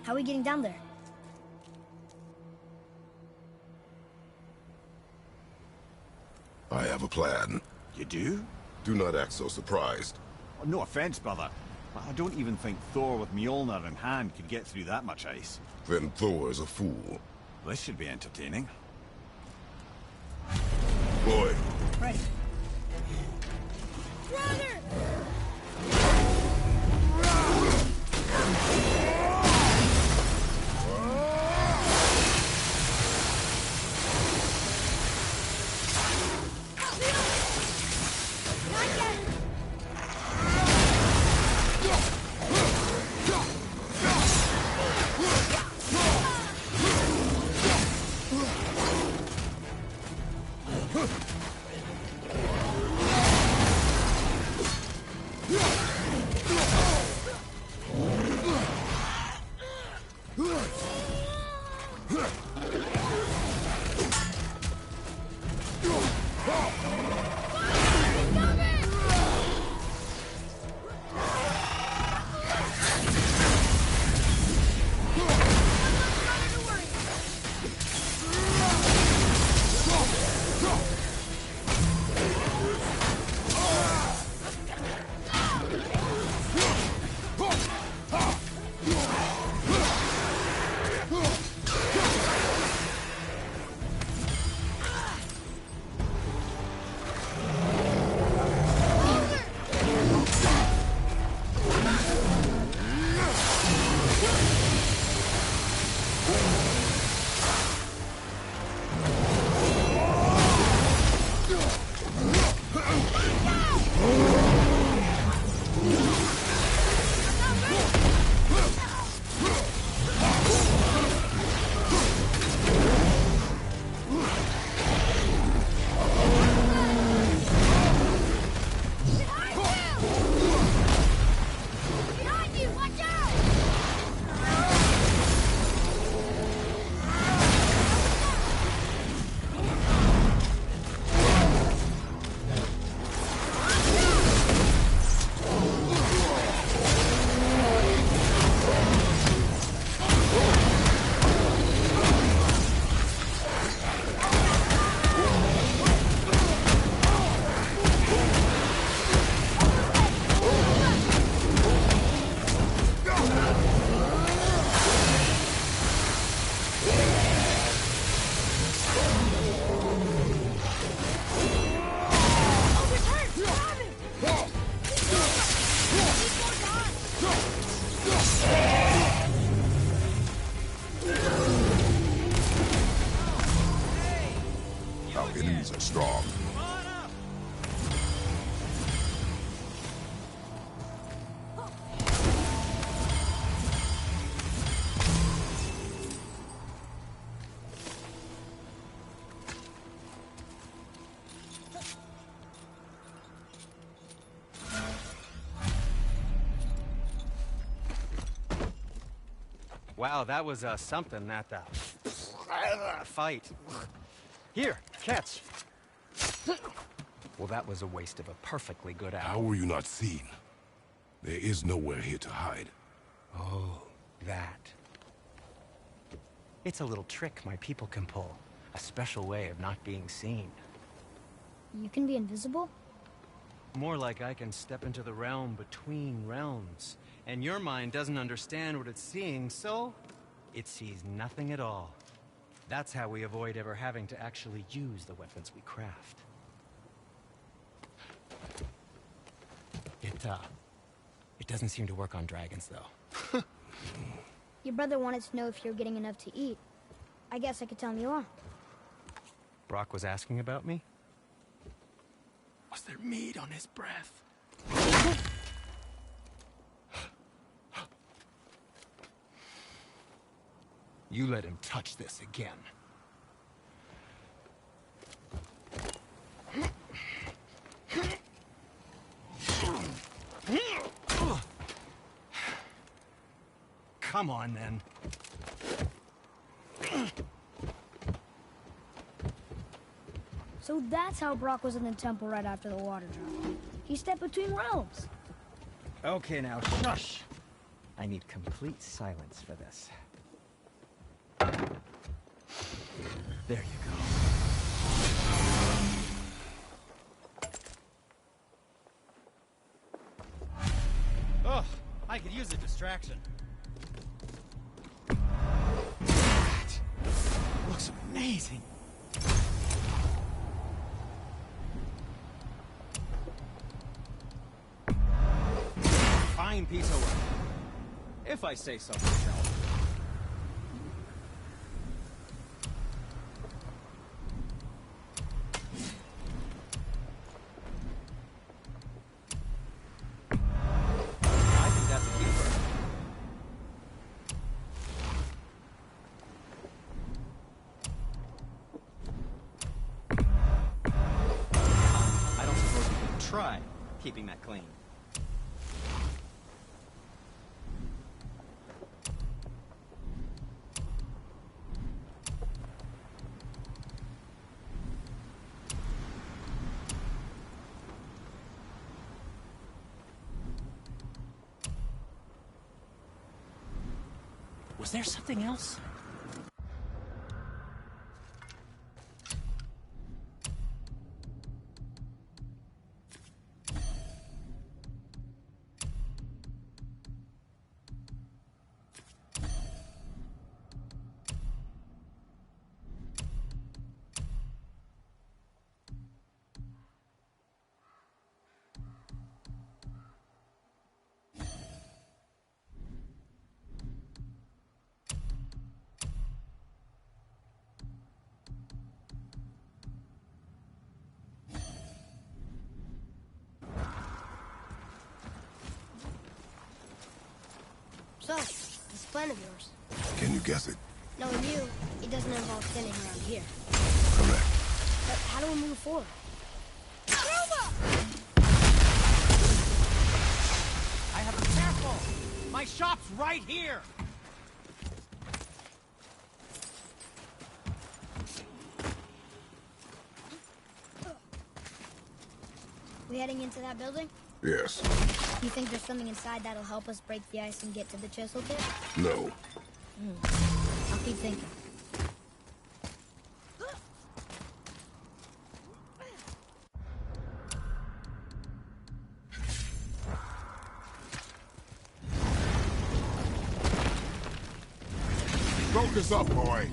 How are we getting down there? I have a plan. You do? Do not act so surprised. Oh, no offense, brother, but I don't even think Thor with Mjolnir in hand could get through that much ice. Then Thor is a fool. This should be entertaining. Boy. Right. Brother! Enemies are strong. Wow, that was something, that fight. Here, catch. Well, that was a waste of a perfectly good How hour. were you not seen? There is nowhere here to hide. Oh, that. It's a little trick my people can pull. A special way of not being seen. You can be invisible? More like I can step into the realm between realms. And your mind doesn't understand what it's seeing, so it sees nothing at all. That's how we avoid ever having to actually use the weapons we craft. It doesn't seem to work on dragons, though. Your brother wanted to know if you're getting enough to eat. I guess I could tell him you are. Brock was asking about me? Was there meat on his breath? You let him touch this again. Come on, then. So that's how Brock was in the temple right after the water drop. He stepped between realms. Okay, now, shush! I need complete silence for this. There you go. Oh, I could use a distraction. That looks amazing. Fine piece of work, if I say so myself. I think that's a keeper. I don't suppose you could try keeping that clean. Was there something else? So, this plan of yours. Can you guess it? Knowing you, it doesn't involve standing around here. Correct. But how do we move forward? I have to be careful! My shop's right here! We heading into that building? Yes. You think there's something inside that'll help us break the ice and get to the chisel pit? No. I'll keep thinking. Focus up, boy.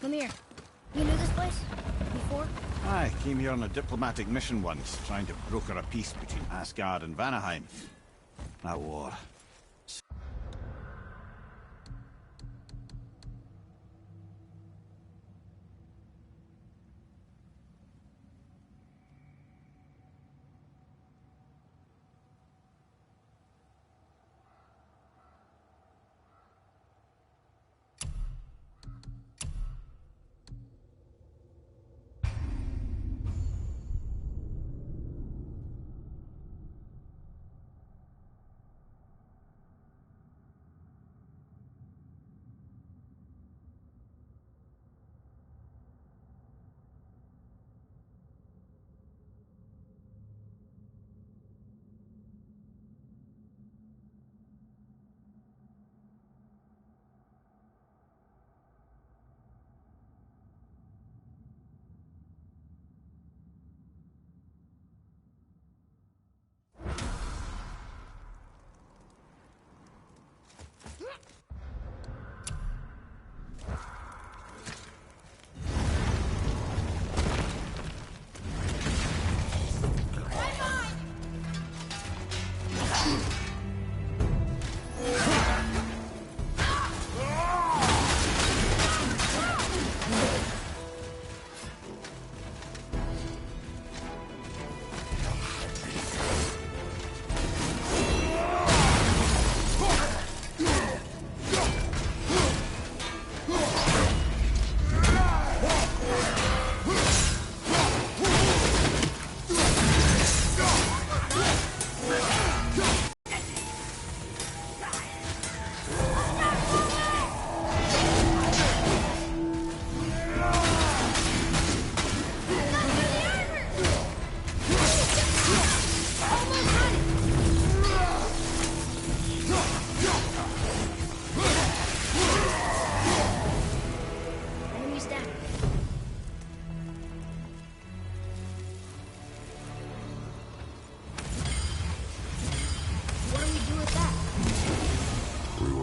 Come here. You knew this place? Before? I came here on a diplomatic mission once, trying to broker a peace between Asgard and Vanaheim. That war.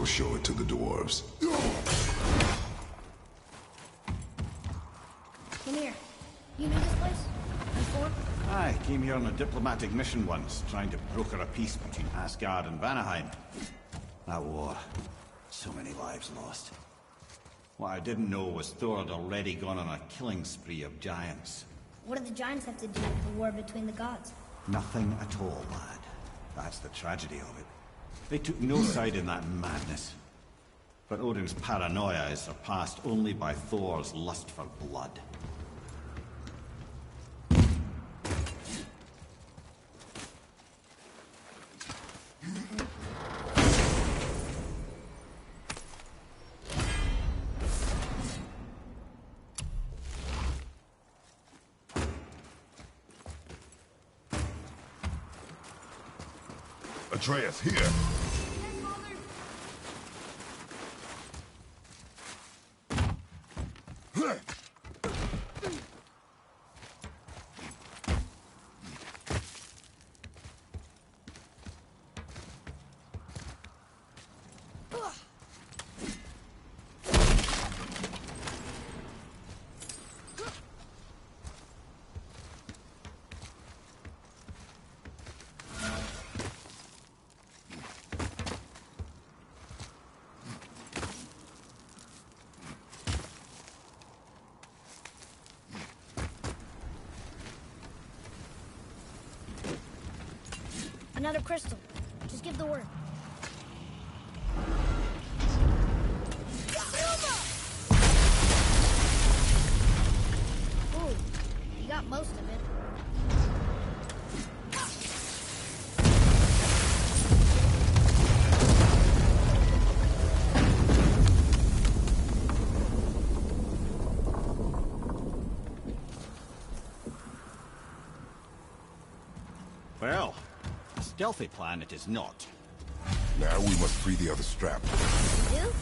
Show it to the dwarves. Come here. You knew this place? Before? I came here on a diplomatic mission once, trying to broker a peace between Asgard and Vanaheim. That war. So many lives lost. What I didn't know was Thor had already gone on a killing spree of giants. What do the giants have to do with the war between the gods? Nothing at all, lad. That's the tragedy of it. They took no side in that madness. But Odin's paranoia is surpassed only by Thor's lust for blood. Atreus, here! Another crystal. Just give the word. Ooh, you got most of it. Well, a stealthy plan it is not. Now we must free the other strap. You?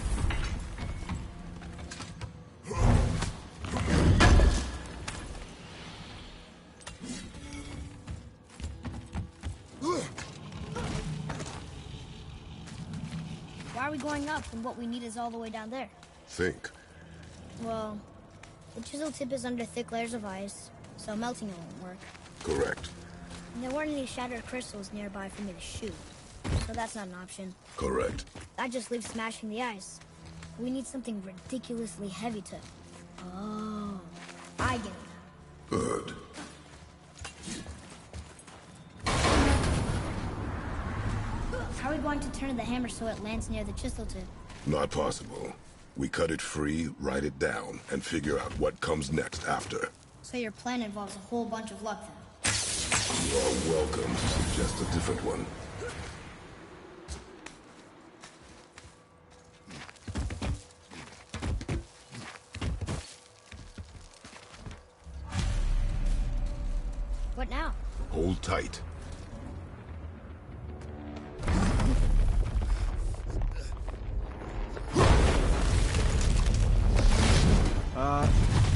Why are we going up when what we need is all the way down there? Think. Well, The chisel tip is under thick layers of ice, so melting it won't work. Correct. And there weren't any shattered crystals nearby for me to shoot, so that's not an option. Correct. That just leaves smashing the ice. We need something ridiculously heavy to... Oh, I get it. Good. How are we going to turn the hammer so it lands near the chisel tip? Not possible. We cut it free, write it down, and figure out what comes next after. So your plan involves a whole bunch of luck then? You are welcome to suggest a different one. What now? Hold tight.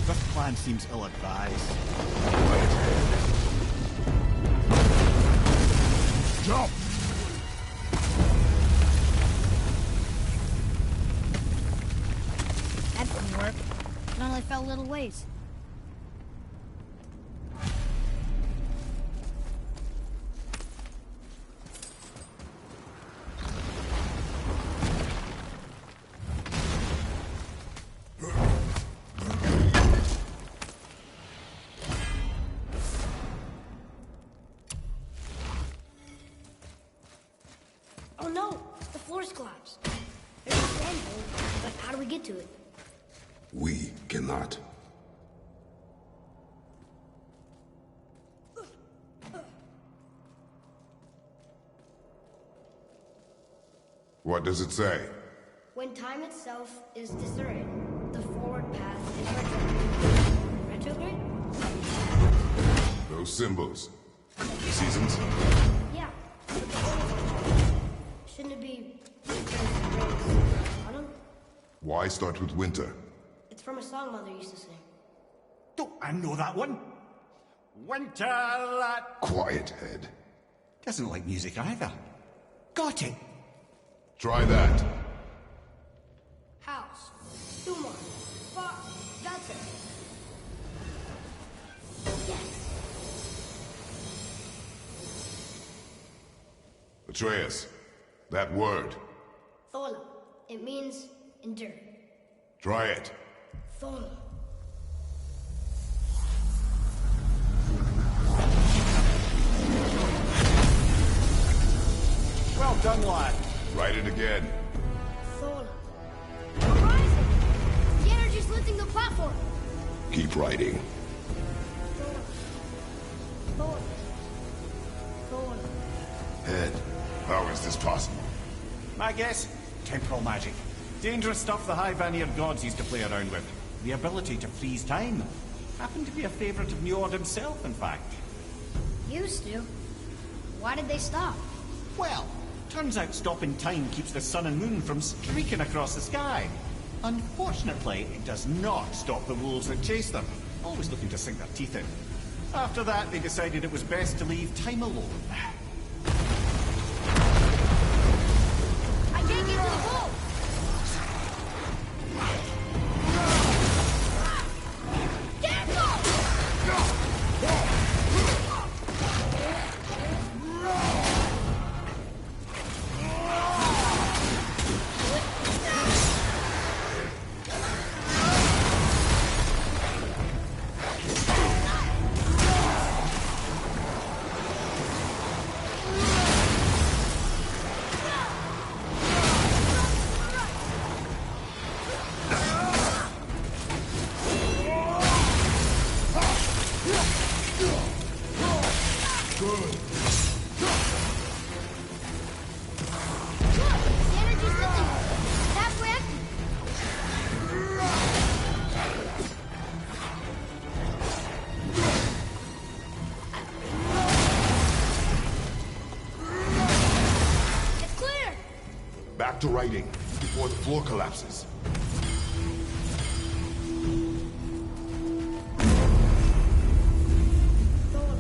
This plan seems ill-advised. Jump! That didn't work. It only fell little ways. Oh no! The floor's collapsed. There's a handhold, but how do we get to it? We cannot. What does it say? When time itself is discerned, the forward path is retrograde. Retrograde? Those symbols. The seasons? Yeah. But the old shouldn't it be winter, spring, autumn? Why start with winter? It's from a song Mother used to sing. Don't I know that one? Winter that... Quiet, head. Doesn't like music either. Got it. Try that. House. Tumor. Far. That's it. Yes. Atreus, that word. Thola. It means endure. Try it. Thola. Well done, lad. Write it again. Thola. We're rising. The energy's lifting the platform. Keep writing. Thola. Thola. Head, how is this possible? My guess? Temporal magic. Dangerous stuff the High Vanir gods used to play around with. The ability to freeze time. Happened to be a favorite of Njord himself, in fact. Used to. Why did they stop? Well, turns out stopping time keeps the sun and moon from streaking across the sky. Unfortunately, it does not stop the wolves that chase them, always looking to sink their teeth in. After that, they decided it was best to leave time alone. I can't get to the hole! Back to writing, before the floor collapses. Thor.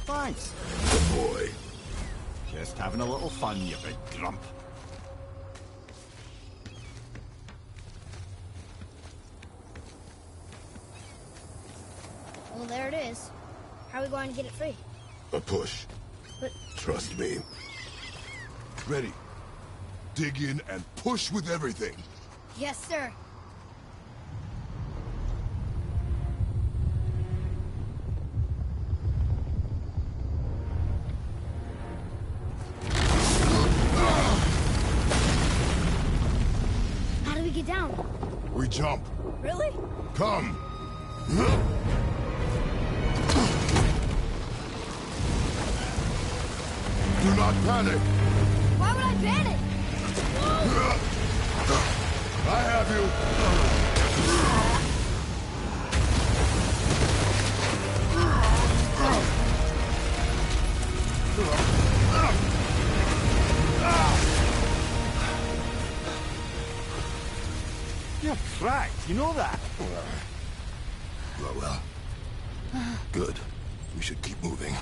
Thanks. Good boy. Just having a little fun, you big grump. Well, there it is. How are we going to get it free? A push. But... Trust me. Ready. Dig in and push with everything. Yes, sir. How do we get down? We jump. Really? Come. Do not panic. Why would I panic? I have you. You're cracked, you know that? Well. Good. We should keep moving.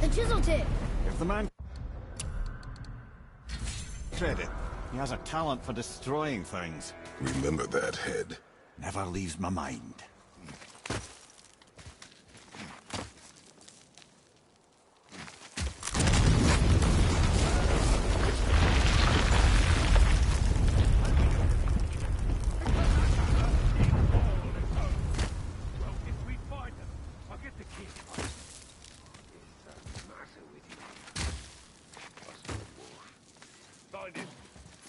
The chisel tip. If the man... credit. He has a talent for destroying things. Remember that, head. Never leaves my mind.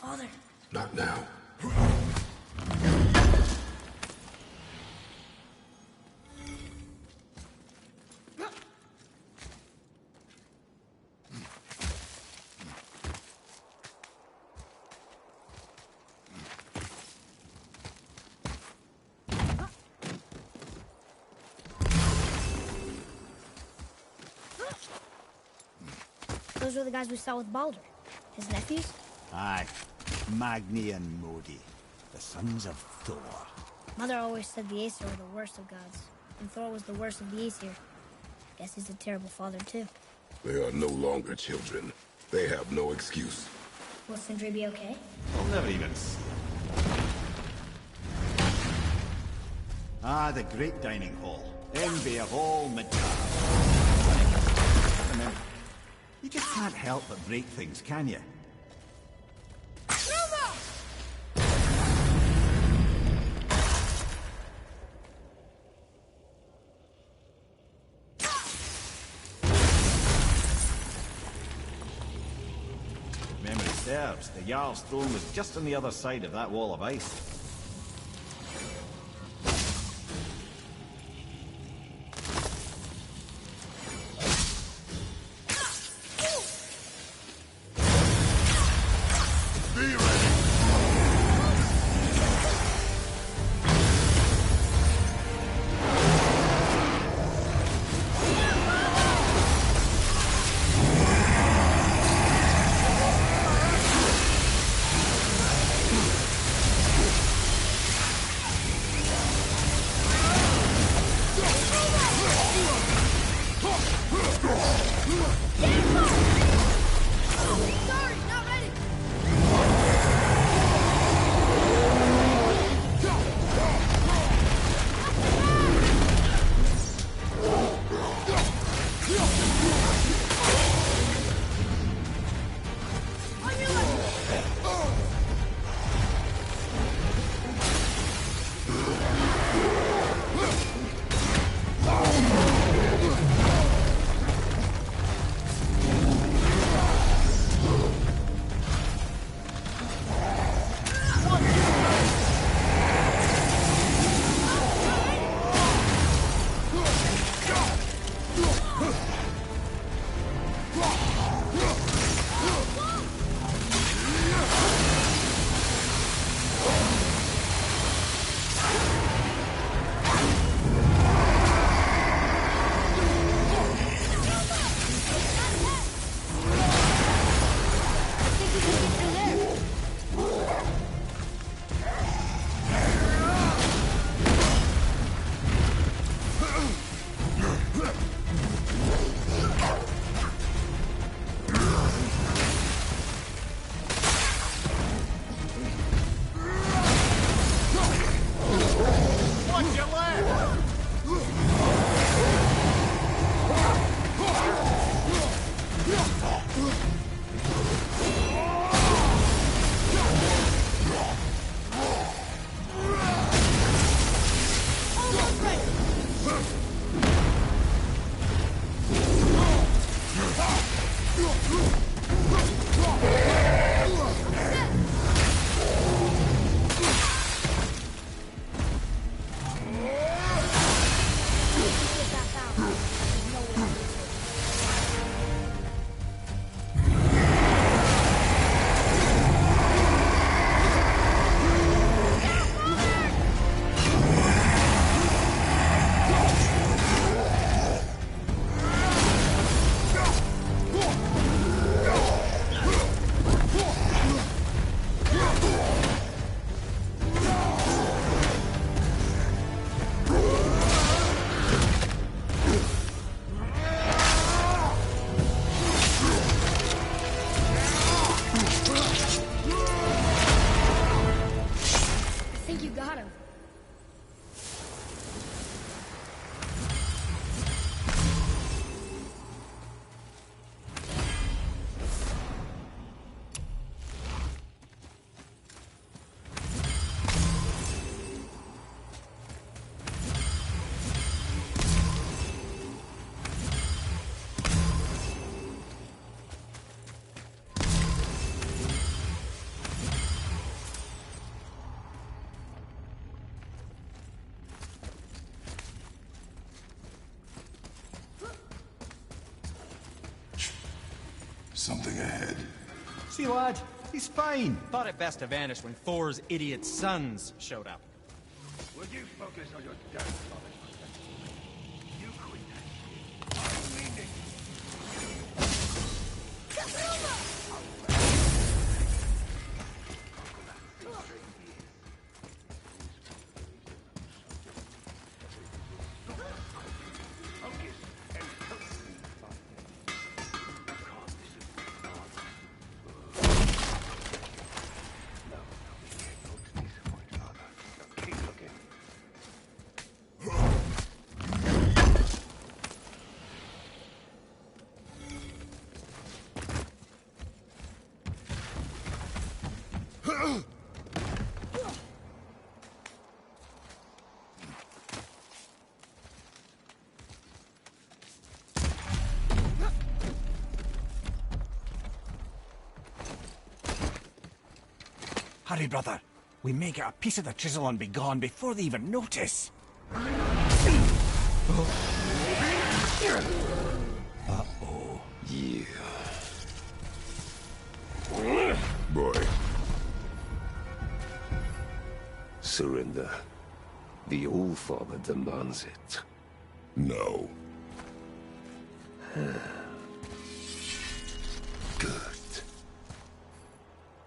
Father. Not now. Those were the guys we saw with Baldur. His nephews? Aye. Magni and Modi. The sons of Thor. Mother always said the Aesir were the worst of gods, and Thor was the worst of the Aesir. Guess he's a terrible father, too. They are no longer children. They have no excuse. Will Sindri be okay? I'll never even... Ah, the great dining hall. Envy of all Midgard. Remember, you just can't help but break things, can you? Memory serves, the Jarl's throne was just on the other side of that wall of ice. Something ahead. See, lad, he's fine. Thought it best to vanish when Thor's idiot sons showed up. Would you focus on your damn You quit that shit. I mean it. Hurry, brother. We may get a piece of the chisel and be gone before they even notice. Uh-oh. Yeah. Boy. Surrender. The All-Father demands it. No. Good.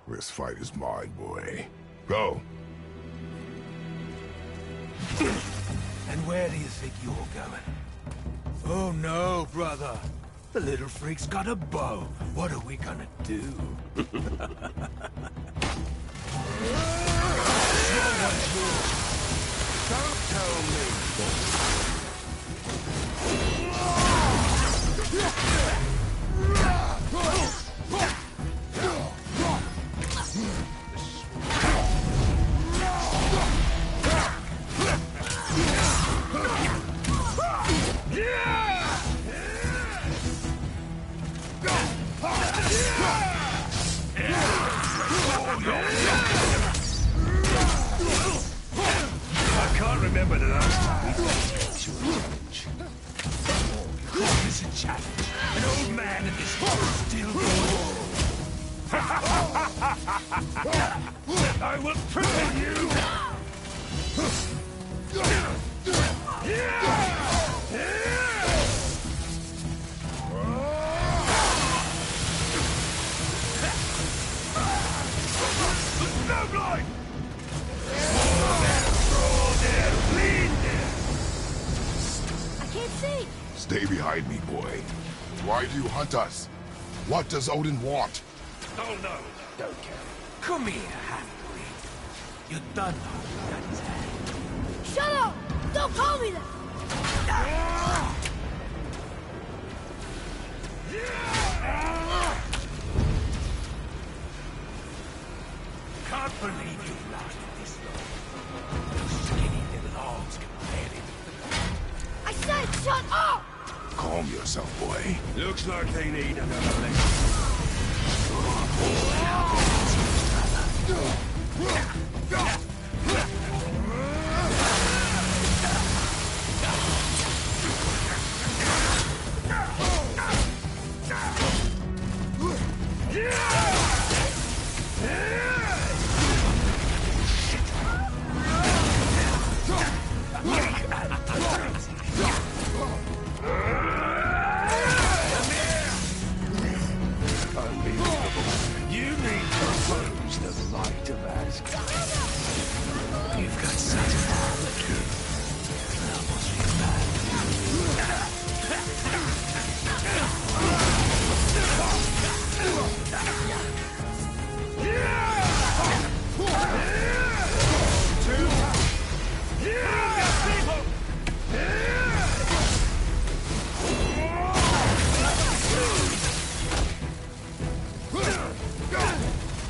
This fight is mine, boy. Go. And where do you think you're going? Oh no, brother. The little freak's got a bow. What are we gonna do? Don't tell me. I can't remember the last time we faced to a challenge. You call this a challenge? An old man and this still going. I will prove you. Snowblind! I can't see. Stay behind me, boy. Why do you hunt us? What does Odin want? Oh no, don't care. Come here, half-breed. You done know that is hand. Shut up! Don't call me that! Can't believe you've lasted this long. Those skinny little arms can barely... I said shut up! Calm yourself, boy. Looks like they need another leg. You need to oppose the might of Asgard. You've got such an attitude. That must be bad.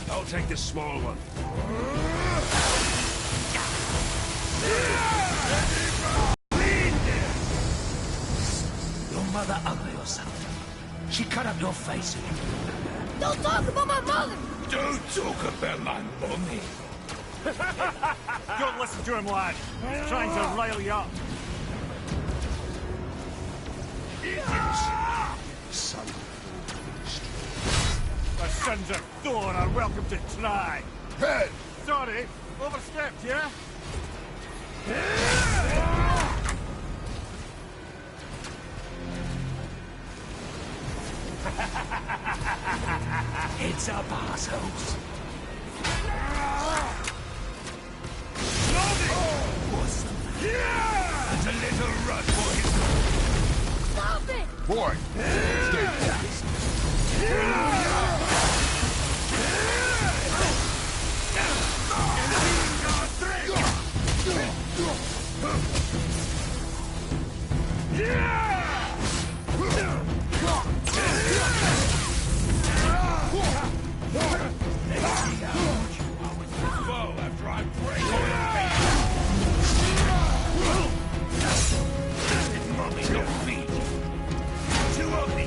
I'll take the small one. Your mother ugly or something. She cut up your face. Don't talk about my mother! Don't talk about my mommy. Don't listen to him, lad. He's trying to rile you up. Son. The sons of Thor are welcome to try. Head! Sorry, overstepped, yeah? Heads up, assholes. Awesome. There's a little run for his... Stop it! Boy! Stay focused. After I break all your mommy don't feed you. Too ugly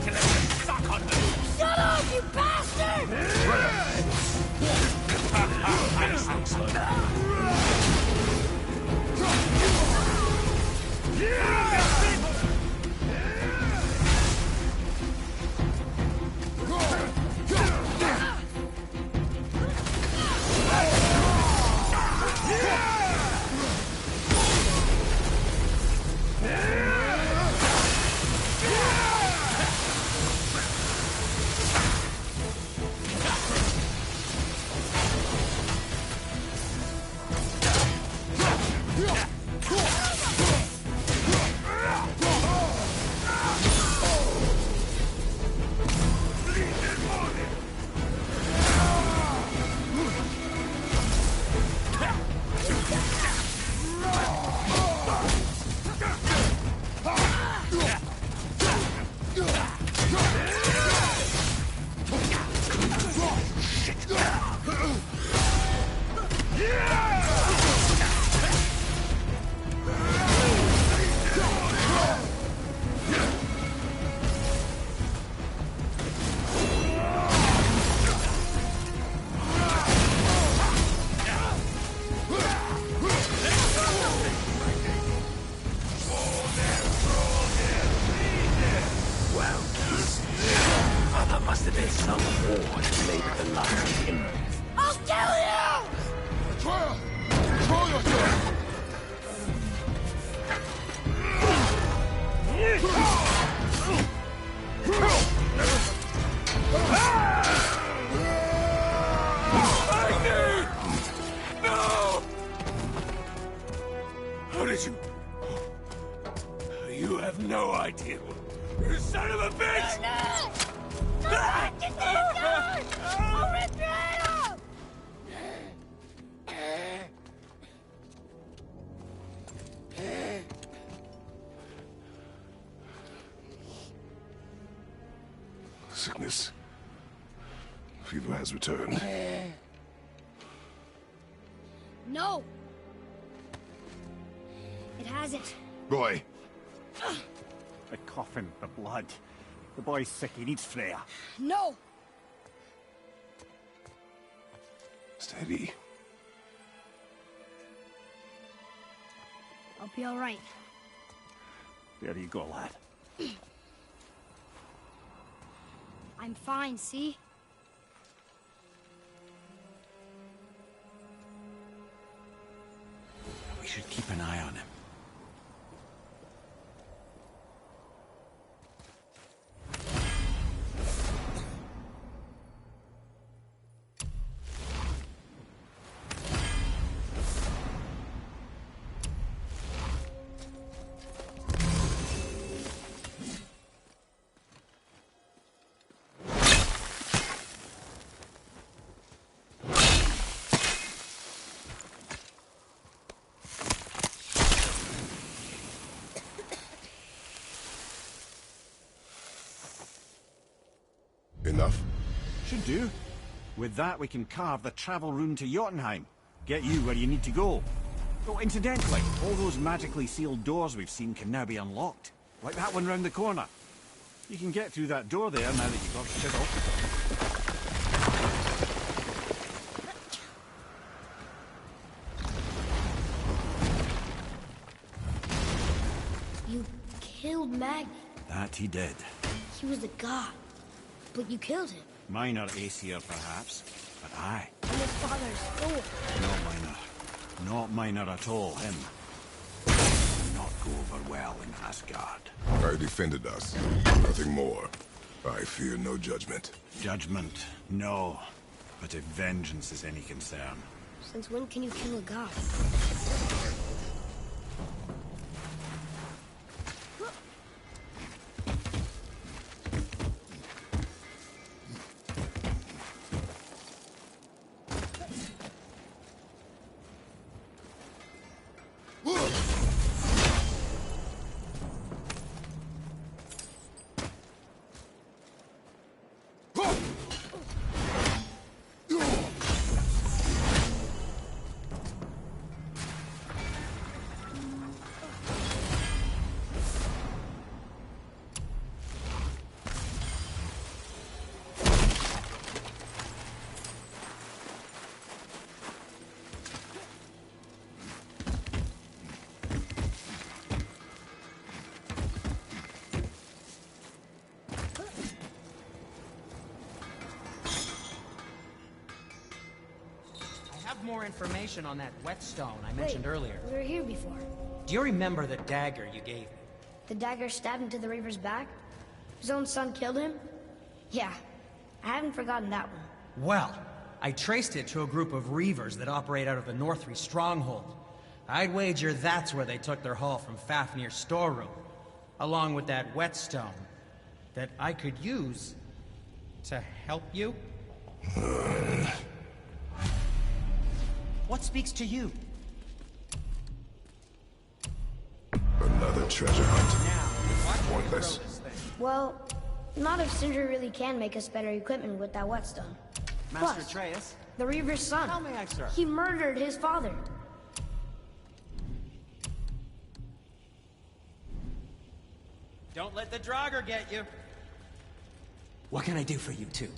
did you? You have no idea. You son of a bitch! Sickness. Fever has returned. No! It hasn't. Roy! The coffin, the blood. The boy's sick, he needs Freya. No! Steady. I'll be all right. There you go, lad. I'm fine, see? We should keep an eye on him. Enough? Should do. With that, we can carve the travel rune to Jotunheim. Get you where you need to go. Oh, incidentally, all those magically sealed doors we've seen can now be unlocked. Like that one round the corner. You can get through that door there now that you've got the chisel. You killed Magni. That he did. He was the god. But you killed him. Minor Aesir, perhaps. But I. And his father's sword. Not minor. Not minor at all, him. Not go over well in Asgard. I defended us. Nothing more. I fear no judgment. Judgment, no. But if vengeance is any concern. Since when can you kill a god? More information on that whetstone I mentioned earlier. We were here before. Do you remember the dagger you gave me? The dagger stabbed into the Reaver's back? His own son killed him? Yeah, I haven't forgotten that one. Well, I traced it to a group of Reavers that operate out of the Northree stronghold. I'd wager that's where they took their haul from Fafnir's storeroom, along with that whetstone that I could use to help you. What speaks to you? Another treasure hunt. Pointless. Well, not if Sindri really can make us better equipment with that whetstone. Master Plus, Atreus? The Reaver's son. How may I serve? He murdered his father. Don't let the Draugr get you. What can I do for you two?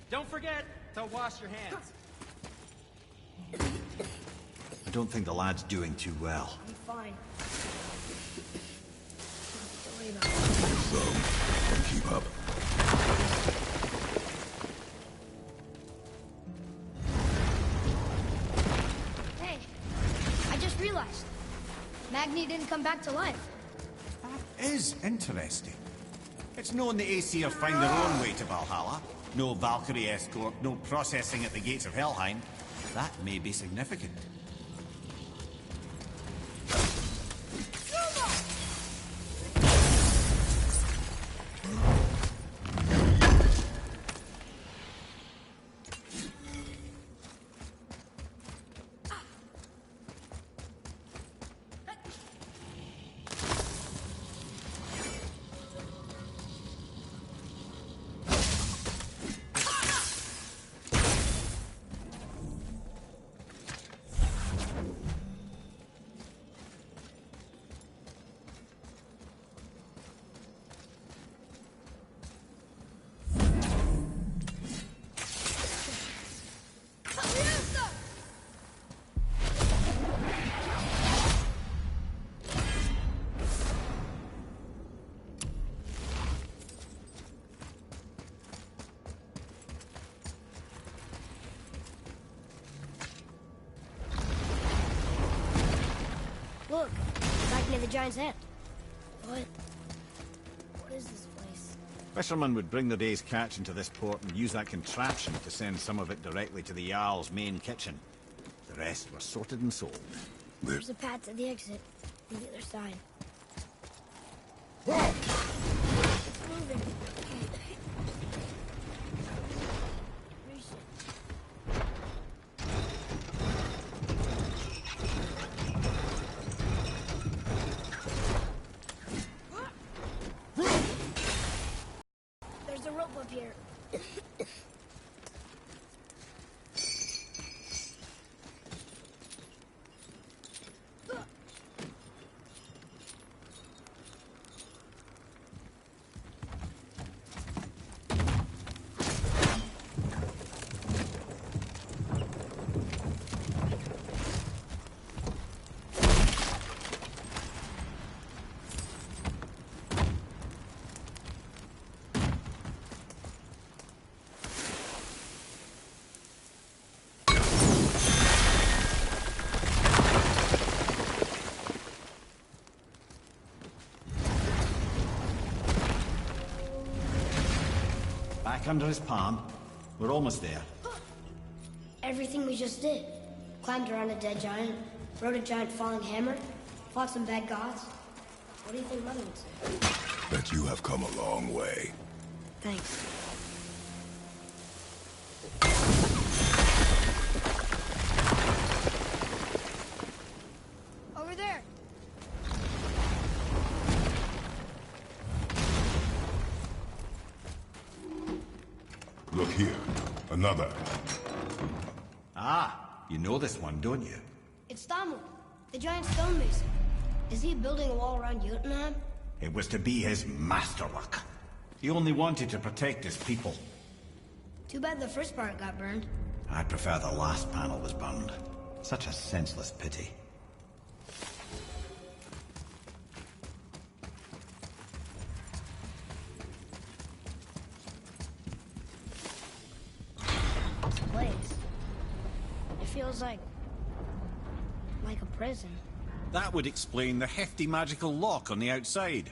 Don't forget to wash your hands. I don't think the lad's doing too well. I'm fine. Don't worry about it. And keep up. Hey, I just realized. Magni didn't come back to life. That is interesting. It's known the Aesir find their own way to Valhalla. No Valkyrie escort, no processing at the gates of Helheim. That may be significant. Look, back near the giant's head. What is this place? Fishermen would bring their day's catch into this port and use that contraption to send some of it directly to the Jarl's main kitchen. The rest were sorted and sold. There's a path to the exit on the other side. Whoa! It's moving. There's a rope up here. Back under his palm. We're almost there. Everything we just did. Climbed around a dead giant, rode a giant falling hammer, fought some bad gods. What do you think Mother would say? That you have come a long way. Thanks. Over there. Look here. Another. Ah, you know this one, don't you? It's Thamur, the giant stonemason. Is he building a wall around Jotunheim? It was to be his masterwork. He only wanted to protect his people. Too bad the first part got burned. I prefer the last panel was burned. Such a senseless pity. This place. It feels like a prison. That would explain the hefty magical lock on the outside.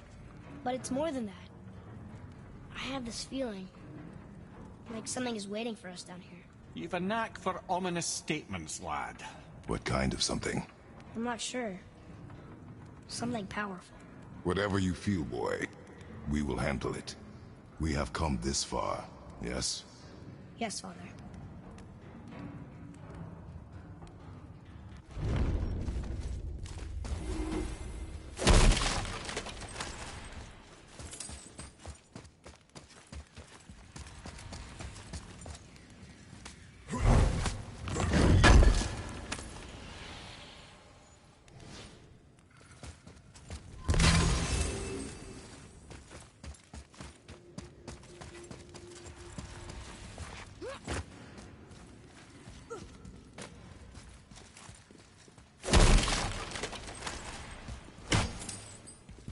But it's more than that. I have this feeling like something is waiting for us down here. You've a knack for ominous statements, lad. What kind of something? I'm not sure. Something powerful. Whatever you feel, boy, we will handle it. We have come this far, yes? Yes, Father.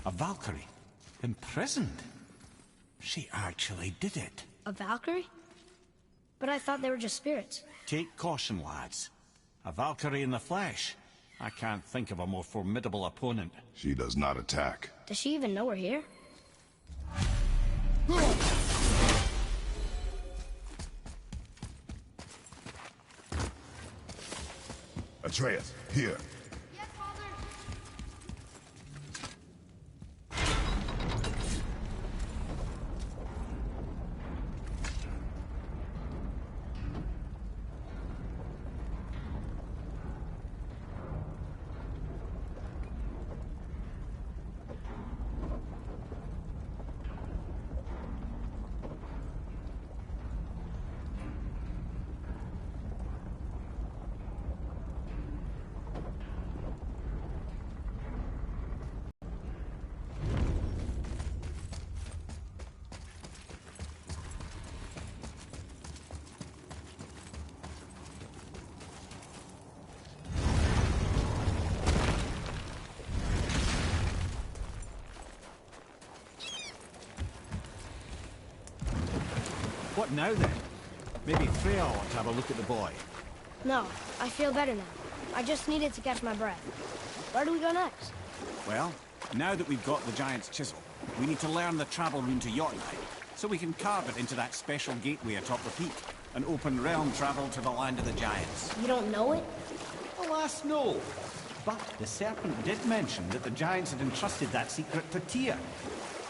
A Valkyrie? Imprisoned? She actually did it. A Valkyrie? But I thought they were just spirits. Take caution, lads. A Valkyrie in the flesh. I can't think of a more formidable opponent. She does not attack. Does she even know we're here? Atreus, here. Yes, Father. What now then? Maybe Freya ought to have a look at the boy. No, I feel better now. I just needed to catch my breath. Where do we go next? Well, now that we've got the giant's chisel, we need to learn the travel rune to Jotunheim, so we can carve it into that special gateway atop the peak, and open realm travel to the land of the giants. You don't know it? Alas, no. But the serpent did mention that the giants had entrusted that secret to Tyr.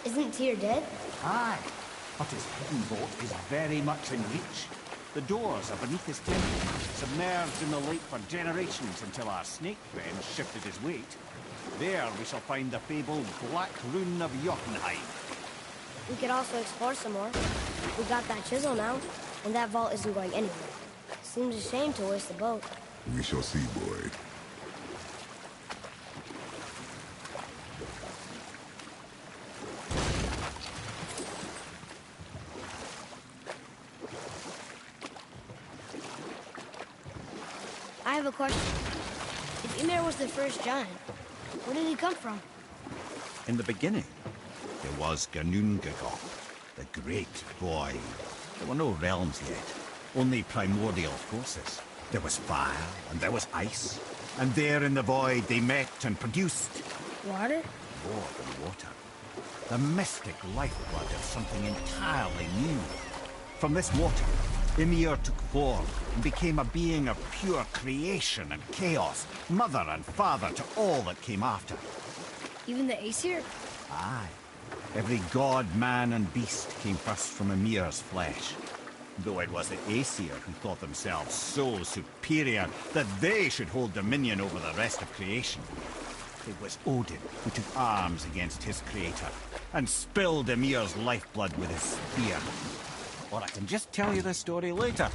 Isn't Tyr dead? Aye, but his hidden vault is very much in reach. The doors are beneath his temple, submerged in the lake for generations until our snake friend shifted his weight. There we shall find the fabled Black Rune of Jotunheim. We could also explore some more. We got that chisel now, and that vault isn't going anywhere. Seems a shame to waste the boat. We shall see, boy. I have a question. If Ymir was the first giant, where did he come from? In the beginning, there was Ginnungagap, the great void. There were no realms yet, only primordial forces. There was fire, and there was ice. And there in the void they met and produced... Water? More than water. The mystic lifeblood of something entirely new. From this water, Ymir took form and became a being of pure creation and chaos, mother and father to all that came after. Even the Aesir? Aye. Every god, man, and beast came first from Ymir's flesh. Though it was the Aesir who thought themselves so superior that they should hold dominion over the rest of creation. It was Odin who took arms against his creator and spilled Ymir's lifeblood with his spear. Or I can just tell you the story later.